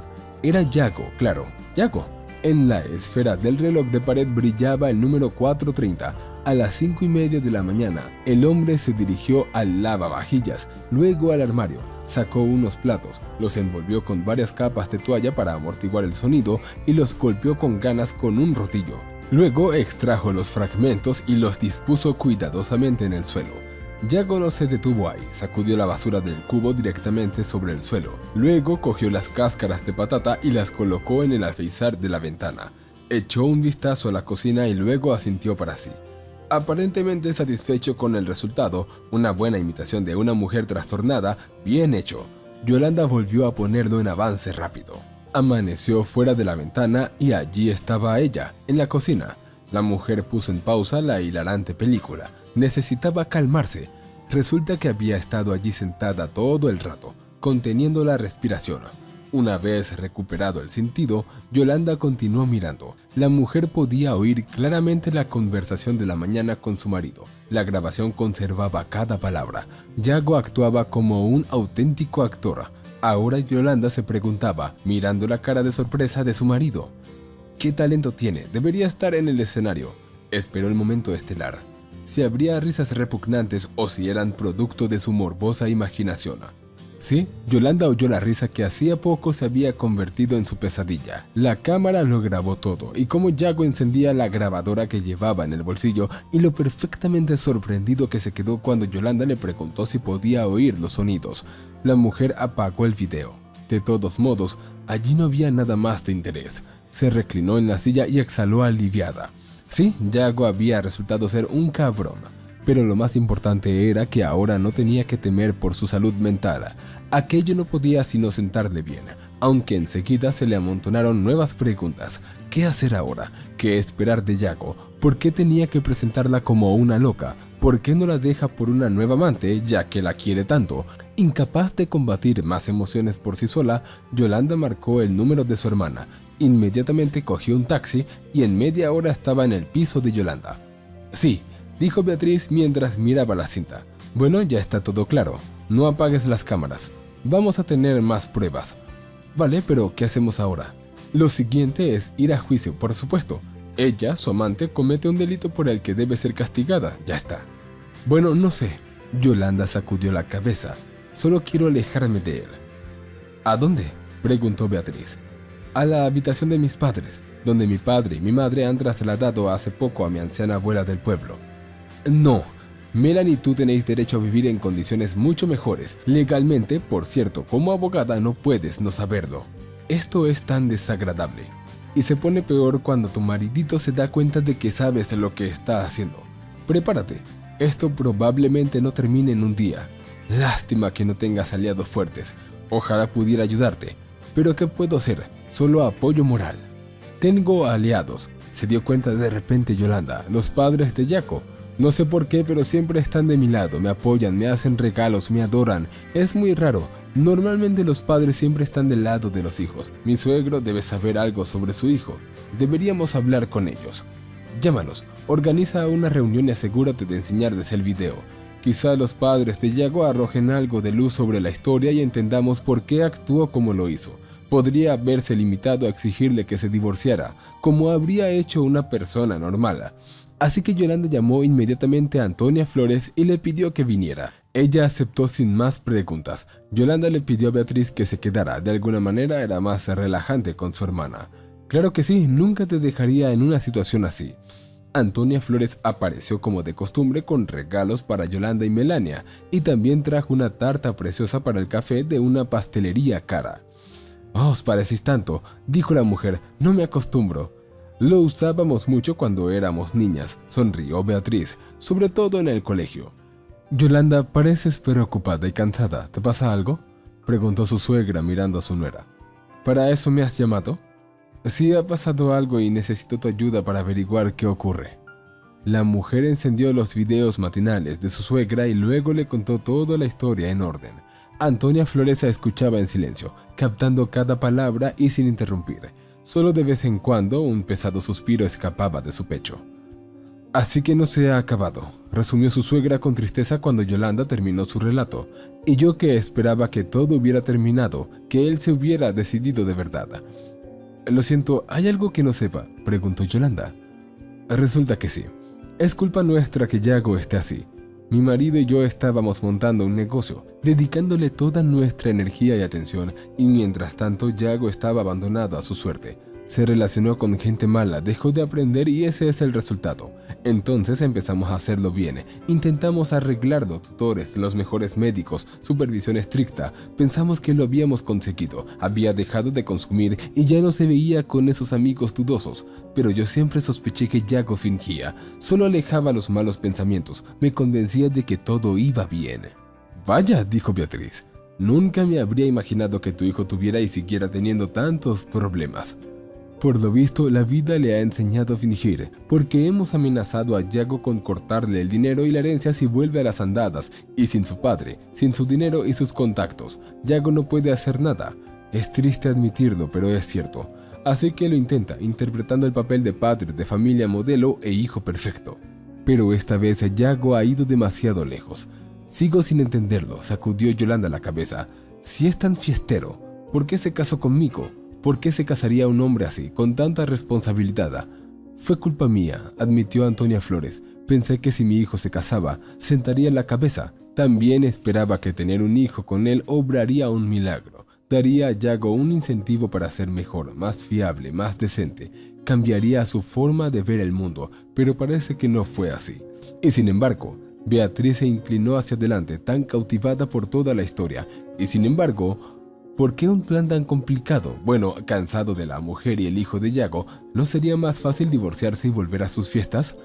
Era Yago, claro, Yago. En la esfera del reloj de pared brillaba el número 4:30. A las 5:30 de la mañana, el hombre se dirigió al lavavajillas, luego al armario. Sacó unos platos, los envolvió con varias capas de toalla para amortiguar el sonido y los golpeó con ganas con un rodillo. Luego extrajo los fragmentos y los dispuso cuidadosamente en el suelo. Yago no se detuvo ahí, sacudió la basura del cubo directamente sobre el suelo. Luego cogió las cáscaras de patata y las colocó en el alféizar de la ventana. Echó un vistazo a la cocina y luego asintió para sí. Aparentemente satisfecho con el resultado, una buena imitación de una mujer trastornada, bien hecho. Yolanda volvió a ponerlo en avance rápido. Amaneció fuera de la ventana y allí estaba ella, en la cocina. La mujer puso en pausa la hilarante película. Necesitaba calmarse. Resulta que había estado allí sentada todo el rato, conteniendo la respiración. Una vez recuperado el sentido, Yolanda continuó mirando. La mujer podía oír claramente la conversación de la mañana con su marido. La grabación conservaba cada palabra. Yago actuaba como un auténtico actor. Ahora Yolanda se preguntaba, mirando la cara de sorpresa de su marido. ¿Qué talento tiene? Debería estar en el escenario. Esperó el momento estelar. Si habría risas repugnantes o si eran producto de su morbosa imaginación. Sí, Yolanda oyó la risa que hacía poco se había convertido en su pesadilla. La cámara lo grabó todo, y cómo Yago encendía la grabadora que llevaba en el bolsillo, y lo perfectamente sorprendido que se quedó cuando Yolanda le preguntó si podía oír los sonidos. La mujer apagó el video. De todos modos, allí no había nada más de interés. Se reclinó en la silla y exhaló aliviada. Sí, Yago había resultado ser un cabrón, pero lo más importante era que ahora no tenía que temer por su salud mental. Aquello no podía sino sentarle bien, aunque enseguida se le amontonaron nuevas preguntas. ¿Qué hacer ahora? ¿Qué esperar de Yago? ¿Por qué tenía que presentarla como una loca? ¿Por qué no la deja por una nueva amante, ya que la quiere tanto? Incapaz de combatir más emociones por sí sola, Yolanda marcó el número de su hermana. Inmediatamente cogió un taxi y en media hora estaba en el piso de Yolanda. Sí, dijo Beatriz mientras miraba la cinta. Bueno, ya está todo claro. No apagues las cámaras. Vamos a tener más pruebas. Vale, pero ¿qué hacemos ahora? Lo siguiente es ir a juicio, por supuesto. Ella, su amante, comete un delito por el que debe ser castigada. Ya está. Bueno, no sé. Yolanda sacudió la cabeza. Solo quiero alejarme de él. ¿A dónde?, preguntó Beatriz. A la habitación de mis padres, donde mi padre y mi madre han trasladado hace poco a mi anciana abuela del pueblo. No, Melanie y tú tenéis derecho a vivir en condiciones mucho mejores. Legalmente, por cierto, como abogada no puedes no saberlo. Esto es tan desagradable. Y se pone peor cuando tu maridito se da cuenta de que sabes lo que está haciendo. Prepárate, esto probablemente no termine en un día. Lástima que no tengas aliados fuertes. Ojalá pudiera ayudarte. Pero ¿qué puedo hacer? Solo apoyo moral. Tengo aliados. Se dio cuenta de repente Yolanda, los padres de Yago. No sé por qué, pero siempre están de mi lado, me apoyan, me hacen regalos, me adoran. Es muy raro. Normalmente los padres siempre están del lado de los hijos. Mi suegro debe saber algo sobre su hijo. Deberíamos hablar con ellos. Llámalos, organiza una reunión y asegúrate de enseñarles el video. Quizá los padres de Yago arrojen algo de luz sobre la historia y entendamos por qué actuó como lo hizo. Podría haberse limitado a exigirle que se divorciara, como habría hecho una persona normal. Así que Yolanda llamó inmediatamente a Antonia Flores y le pidió que viniera. Ella aceptó sin más preguntas. Yolanda le pidió a Beatriz que se quedara, de alguna manera era más relajante con su hermana. Claro que sí, nunca te dejaría en una situación así. Antonia Flores apareció como de costumbre con regalos para Yolanda y Melania, y también trajo una tarta preciosa para el café de una pastelería cara. «Oh, os parecéis tanto», dijo la mujer, «no me acostumbro». «Lo usábamos mucho cuando éramos niñas», sonrió Beatriz, «sobre todo en el colegio». «Yolanda, pareces preocupada y cansada. ¿Te pasa algo?», preguntó su suegra mirando a su nuera. «¿Para eso me has llamado?». «Sí, ha pasado algo y necesito tu ayuda para averiguar qué ocurre». La mujer encendió los videos matinales de su suegra y luego le contó toda la historia en orden. Antonia Flores escuchaba en silencio, captando cada palabra y sin interrumpir. Solo de vez en cuando un pesado suspiro escapaba de su pecho. «Así que no se ha acabado», resumió su suegra con tristeza cuando Yolanda terminó su relato. «Y yo que esperaba que todo hubiera terminado, que él se hubiera decidido de verdad». «Lo siento, ¿hay algo que no sepa?», preguntó Yolanda. «Resulta que sí. Es culpa nuestra que Yago esté así. Mi marido y yo estábamos montando un negocio, dedicándole toda nuestra energía y atención, y mientras tanto Yago estaba abandonado a su suerte. Se relacionó con gente mala, dejó de aprender y ese es el resultado. Entonces empezamos a hacerlo bien, intentamos arreglarlo, tutores, los mejores médicos, supervisión estricta. Pensamos que lo habíamos conseguido, había dejado de consumir y ya no se veía con esos amigos dudosos. Pero yo siempre sospeché que Yago fingía, solo alejaba los malos pensamientos, me convencía de que todo iba bien». «Vaya», dijo Beatriz, «nunca me habría imaginado que tu hijo tuviera y siguiera teniendo tantos problemas». «Por lo visto, la vida le ha enseñado a fingir, porque hemos amenazado a Yago con cortarle el dinero y la herencia si vuelve a las andadas, y sin su padre, sin su dinero y sus contactos, Yago no puede hacer nada. Es triste admitirlo, pero es cierto. Así que lo intenta, interpretando el papel de padre de familia modelo e hijo perfecto. Pero esta vez Yago ha ido demasiado lejos. Sigo sin entenderlo», sacudió Yolanda la cabeza. «Si es tan fiestero, ¿por qué se casó conmigo? ¿Por qué se casaría un hombre así, con tanta responsabilidad?». «Fue culpa mía», admitió Antonia Flores. «Pensé que si mi hijo se casaba, sentaría la cabeza, También esperaba que tener un hijo con él obraría un milagro. Daría a Yago un incentivo para ser mejor, más fiable, más decente. Cambiaría su forma de ver el mundo, pero parece que no fue así. Y sin embargo, Beatriz se inclinó hacia adelante, tan cautivada por toda la historia. Y sin embargo, ¿por qué un plan tan complicado? Bueno, cansado de la mujer y el hijo de Yago, ¿no sería más fácil divorciarse y volver a sus fiestas?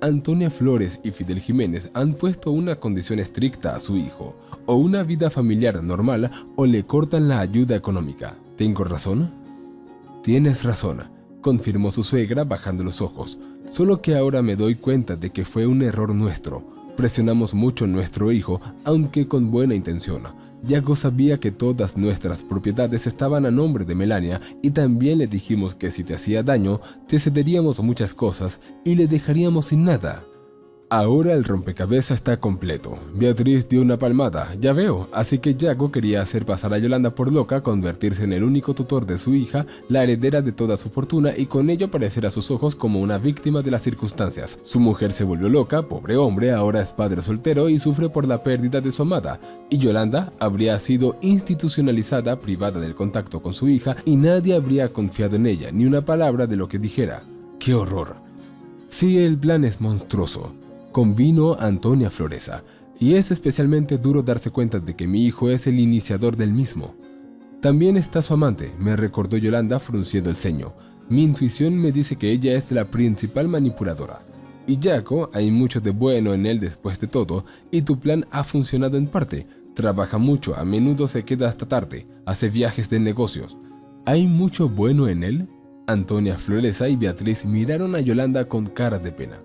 Antonia Flores y Fidel Jiménez han puesto una condición estricta a su hijo: o una vida familiar normal o le cortan la ayuda económica. ¿Tengo razón? Tienes razón, confirmó su suegra bajando los ojos. Solo que ahora me doy cuenta de que fue un error nuestro. Presionamos mucho a nuestro hijo, aunque con buena intención. Yago sabía que todas nuestras propiedades estaban a nombre de Melania y también le dijimos que si te hacía daño, te cederíamos muchas cosas y le dejaríamos sin nada. Ahora el rompecabezas está completo. Beatriz dio una palmada, ya veo, así que Yago quería hacer pasar a Yolanda por loca, convertirse en el único tutor de su hija, la heredera de toda su fortuna y con ello parecer a sus ojos como una víctima de las circunstancias. Su mujer se volvió loca, pobre hombre, ahora es padre soltero y sufre por la pérdida de su amada. Y Yolanda habría sido institucionalizada, privada del contacto con su hija y nadie habría confiado en ella, ni una palabra de lo que dijera. ¡Qué horror! Sí, el plan es monstruoso, convino Antonia Floresa, y es especialmente duro darse cuenta de que mi hijo es el iniciador del mismo. También está su amante, me recordó Yolanda frunciendo el ceño. Mi intuición me dice que ella es la principal manipuladora. Y Yago, hay mucho de bueno en él después de todo, y tu plan ha funcionado en parte. Trabaja mucho, a menudo se queda hasta tarde, hace viajes de negocios. ¿Hay mucho bueno en él? Antonia Floresa y Beatriz miraron a Yolanda con cara de pena.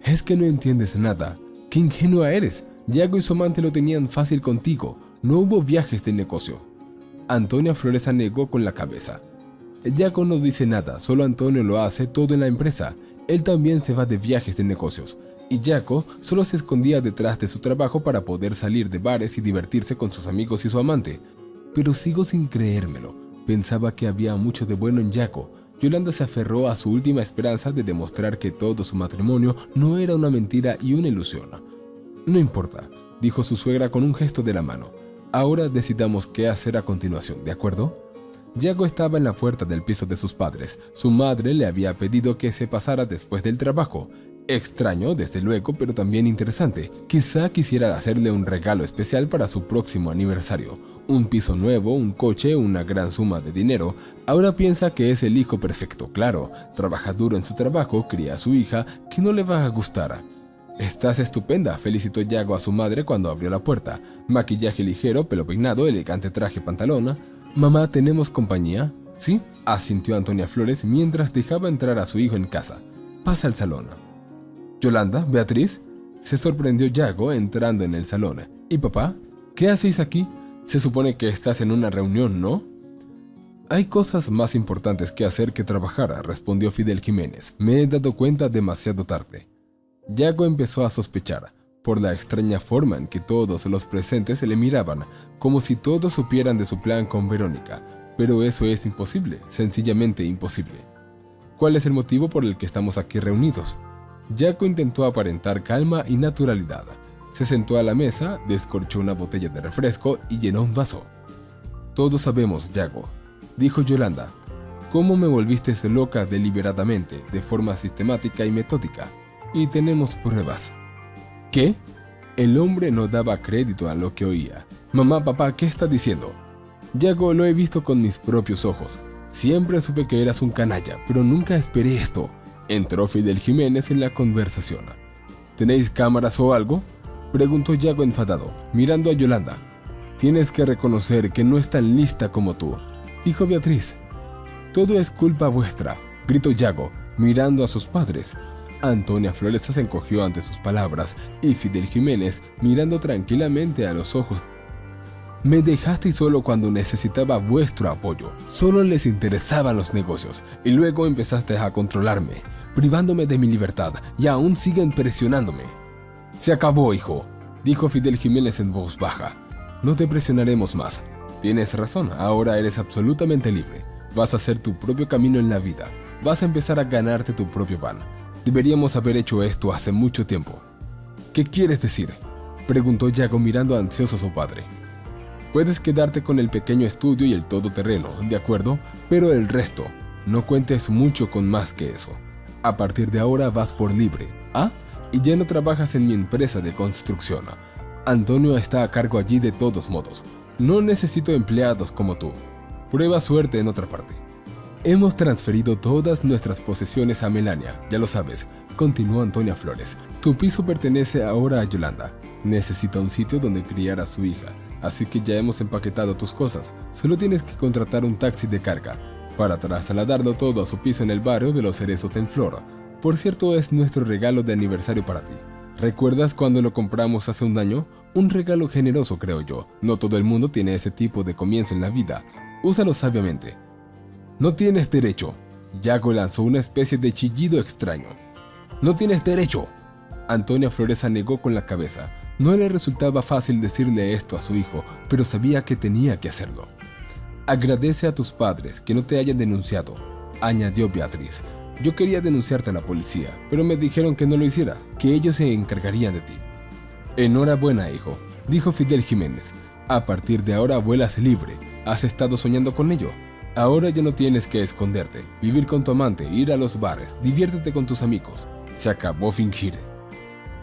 Es que no entiendes nada. ¡Qué ingenua eres! Yago y su amante lo tenían fácil contigo. No hubo viajes de negocio. Antonia Floresa negó con la cabeza. Yago no dice nada, solo Antonio lo hace todo en la empresa. Él también se va de viajes de negocios. Y Yago solo se escondía detrás de su trabajo para poder salir de bares y divertirse con sus amigos y su amante. Pero sigo sin creérmelo. Pensaba que había mucho de bueno en Yago. Yolanda se aferró a su última esperanza de demostrar que todo su matrimonio no era una mentira y una ilusión. No importa, dijo su suegra con un gesto de la mano. Ahora decidamos qué hacer a continuación, ¿de acuerdo? Yago estaba en la puerta del piso de sus padres. Su madre le había pedido que se pasara después del trabajo. Extraño, desde luego, pero también interesante. Quizá quisiera hacerle un regalo especial para su próximo aniversario. Un piso nuevo, un coche, una gran suma de dinero. Ahora piensa que es el hijo perfecto, claro. Trabaja duro en su trabajo, cría a su hija, que no le va a gustar. Estás estupenda, felicitó Yago a su madre cuando abrió la puerta. Maquillaje ligero, pelo peinado, elegante traje pantalón. Mamá, ¿tenemos compañía? Sí, asintió Antonia Flores mientras dejaba entrar a su hijo en casa. Pasa al salón. Yolanda, Beatriz, se sorprendió Yago entrando en el salón. ¿Y papá? ¿Qué hacéis aquí? Se supone que estás en una reunión, ¿no? Hay cosas más importantes que hacer que trabajar, respondió Fidel Jiménez. Me he dado cuenta demasiado tarde. Yago empezó a sospechar, por la extraña forma en que todos los presentes le miraban, como si todos supieran de su plan con Verónica. Pero eso es imposible, sencillamente imposible. ¿Cuál es el motivo por el que estamos aquí reunidos? Yago intentó aparentar calma y naturalidad. Se sentó a la mesa, descorchó una botella de refresco y llenó un vaso. Todos sabemos, Yago, dijo Yolanda, cómo me volviste loca deliberadamente, de forma sistemática y metódica. Y tenemos pruebas. ¿Qué? El hombre no daba crédito a lo que oía. Mamá, papá, ¿qué está diciendo? Yago, lo he visto con mis propios ojos. Siempre supe que eras un canalla, pero nunca esperé esto. Entró Fidel Jiménez en la conversación. ¿Tenéis cámaras o algo? Preguntó Yago enfadado, mirando a Yolanda. Tienes que reconocer que no es tan lista como tú, dijo Beatriz. Todo es culpa vuestra, gritó Yago, mirando a sus padres. Antonia Flores se encogió ante sus palabras y Fidel Jiménez, mirando tranquilamente a los ojos. Me dejasteis solo cuando necesitaba vuestro apoyo. Solo les interesaban los negocios y luego empezasteis a controlarme, privándome de mi libertad y aún siguen presionándome. Se acabó, hijo, dijo Fidel Jiménez en voz baja. No te presionaremos más. Tienes razón, ahora eres absolutamente libre. Vas a hacer tu propio camino en la vida. Vas a empezar a ganarte tu propio pan. Deberíamos haber hecho esto hace mucho tiempo. ¿Qué quieres decir? Preguntó Yago mirando ansioso a su padre. Puedes quedarte con el pequeño estudio y el todoterreno, ¿de acuerdo? Pero el resto, no cuentes mucho con más que eso. A partir de ahora vas por libre. ¿Ah? Y ya no trabajas en mi empresa de construcción. Antonio está a cargo allí de todos modos. No necesito empleados como tú. Prueba suerte en otra parte. Hemos transferido todas nuestras posesiones a Melania, ya lo sabes, continuó Antonia Flores. Tu piso pertenece ahora a Yolanda. Necesita un sitio donde criar a su hija, así que ya hemos empaquetado tus cosas. Solo tienes que contratar un taxi de carga para trasladarlo todo a su piso en el barrio de Los Cerezos en Flor. Por cierto, es nuestro regalo de aniversario para ti. ¿Recuerdas cuando lo compramos hace un año? Un regalo generoso, creo yo. No todo el mundo tiene ese tipo de comienzo en la vida. Úsalo sabiamente. No tienes derecho. Yago lanzó una especie de chillido extraño. ¡No tienes derecho! Antonia Flores negó con la cabeza. No le resultaba fácil decirle esto a su hijo, pero sabía que tenía que hacerlo. Agradece a tus padres que no te hayan denunciado, añadió Beatriz. Yo quería denunciarte a la policía, pero me dijeron que no lo hiciera, que ellos se encargarían de ti. Enhorabuena, hijo, dijo Fidel Jiménez. A partir de ahora vuelas libre. ¿Has estado soñando con ello? Ahora ya no tienes que esconderte, vivir con tu amante, ir a los bares, diviértete con tus amigos. Se acabó fingir.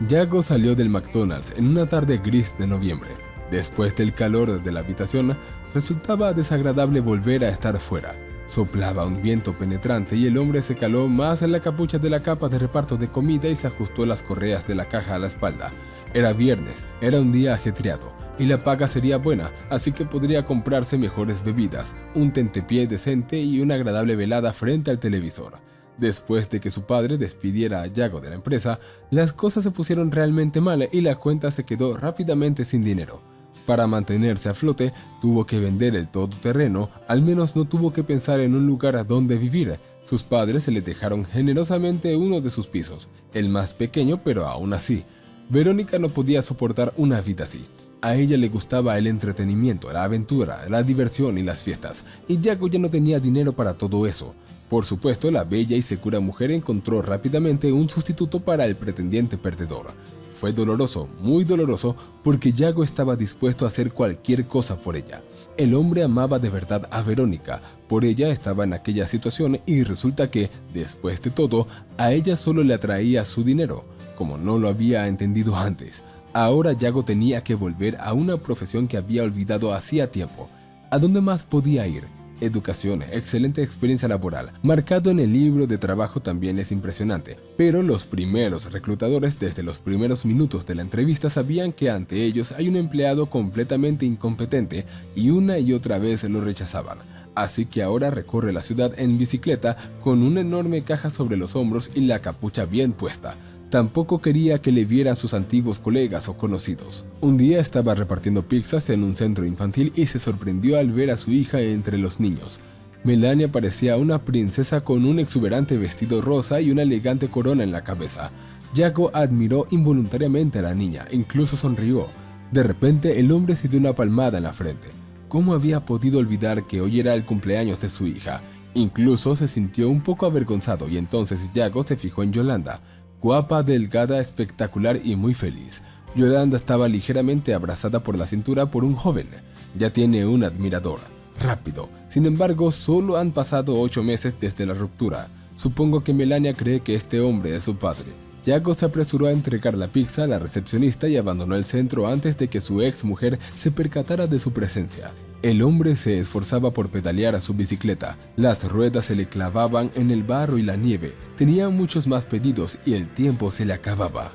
Yago salió del McDonald's en una tarde gris de noviembre. Después del calor de la habitación, resultaba desagradable volver a estar fuera. Soplaba un viento penetrante y el hombre se caló más en la capucha de la capa de reparto de comida y se ajustó las correas de la caja a la espalda. Era viernes, era un día ajetreado, y la paga sería buena, así que podría comprarse mejores bebidas, un tentepié decente y una agradable velada frente al televisor. Después de que su padre despidiera a Yago de la empresa, las cosas se pusieron realmente mal y la cuenta se quedó rápidamente sin dinero. Para mantenerse a flote, tuvo que vender el todoterreno, al menos no tuvo que pensar en un lugar a donde vivir. Sus padres se le dejaron generosamente uno de sus pisos, el más pequeño, pero aún así. Verónica no podía soportar una vida así. A ella le gustaba el entretenimiento, la aventura, la diversión y las fiestas, y Yago ya no tenía dinero para todo eso. Por supuesto, la bella y segura mujer encontró rápidamente un sustituto para el pretendiente perdedor. Fue doloroso, muy doloroso, porque Yago estaba dispuesto a hacer cualquier cosa por ella. El hombre amaba de verdad a Verónica, por ella estaba en aquella situación y resulta que, después de todo, a ella solo le atraía su dinero, como no lo había entendido antes. Ahora Yago tenía que volver a una profesión que había olvidado hacía tiempo. ¿A dónde más podía ir? Educación, excelente experiencia laboral, marcado en el libro de trabajo también es impresionante, pero los primeros reclutadores desde los primeros minutos de la entrevista sabían que ante ellos hay un empleado completamente incompetente y una y otra vez lo rechazaban. Así que ahora recorre la ciudad en bicicleta con una enorme caja sobre los hombros y la capucha bien puesta. Tampoco quería que le vieran sus antiguos colegas o conocidos. Un día estaba repartiendo pizzas en un centro infantil y se sorprendió al ver a su hija entre los niños. Melania parecía una princesa con un exuberante vestido rosa y una elegante corona en la cabeza. Yago admiró involuntariamente a la niña, incluso sonrió. De repente el hombre se dio una palmada en la frente. ¿Cómo había podido olvidar que hoy era el cumpleaños de su hija? Incluso se sintió un poco avergonzado y entonces Yago se fijó en Yolanda. Guapa, delgada, espectacular y muy feliz. Yolanda estaba ligeramente abrazada por la cintura por un joven. Ya tiene un admirador. Rápido. Sin embargo, solo han pasado 8 meses desde la ruptura. Supongo que Melania cree que este hombre es su padre. Yago se apresuró a entregar la pizza a la recepcionista y abandonó el centro antes de que su ex mujer se percatara de su presencia. El hombre se esforzaba por pedalear a su bicicleta. Las ruedas se le clavaban en el barro y la nieve. Tenía muchos más pedidos y el tiempo se le acababa.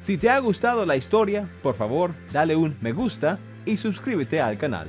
Si te ha gustado la historia, por favor, dale un me gusta y suscríbete al canal.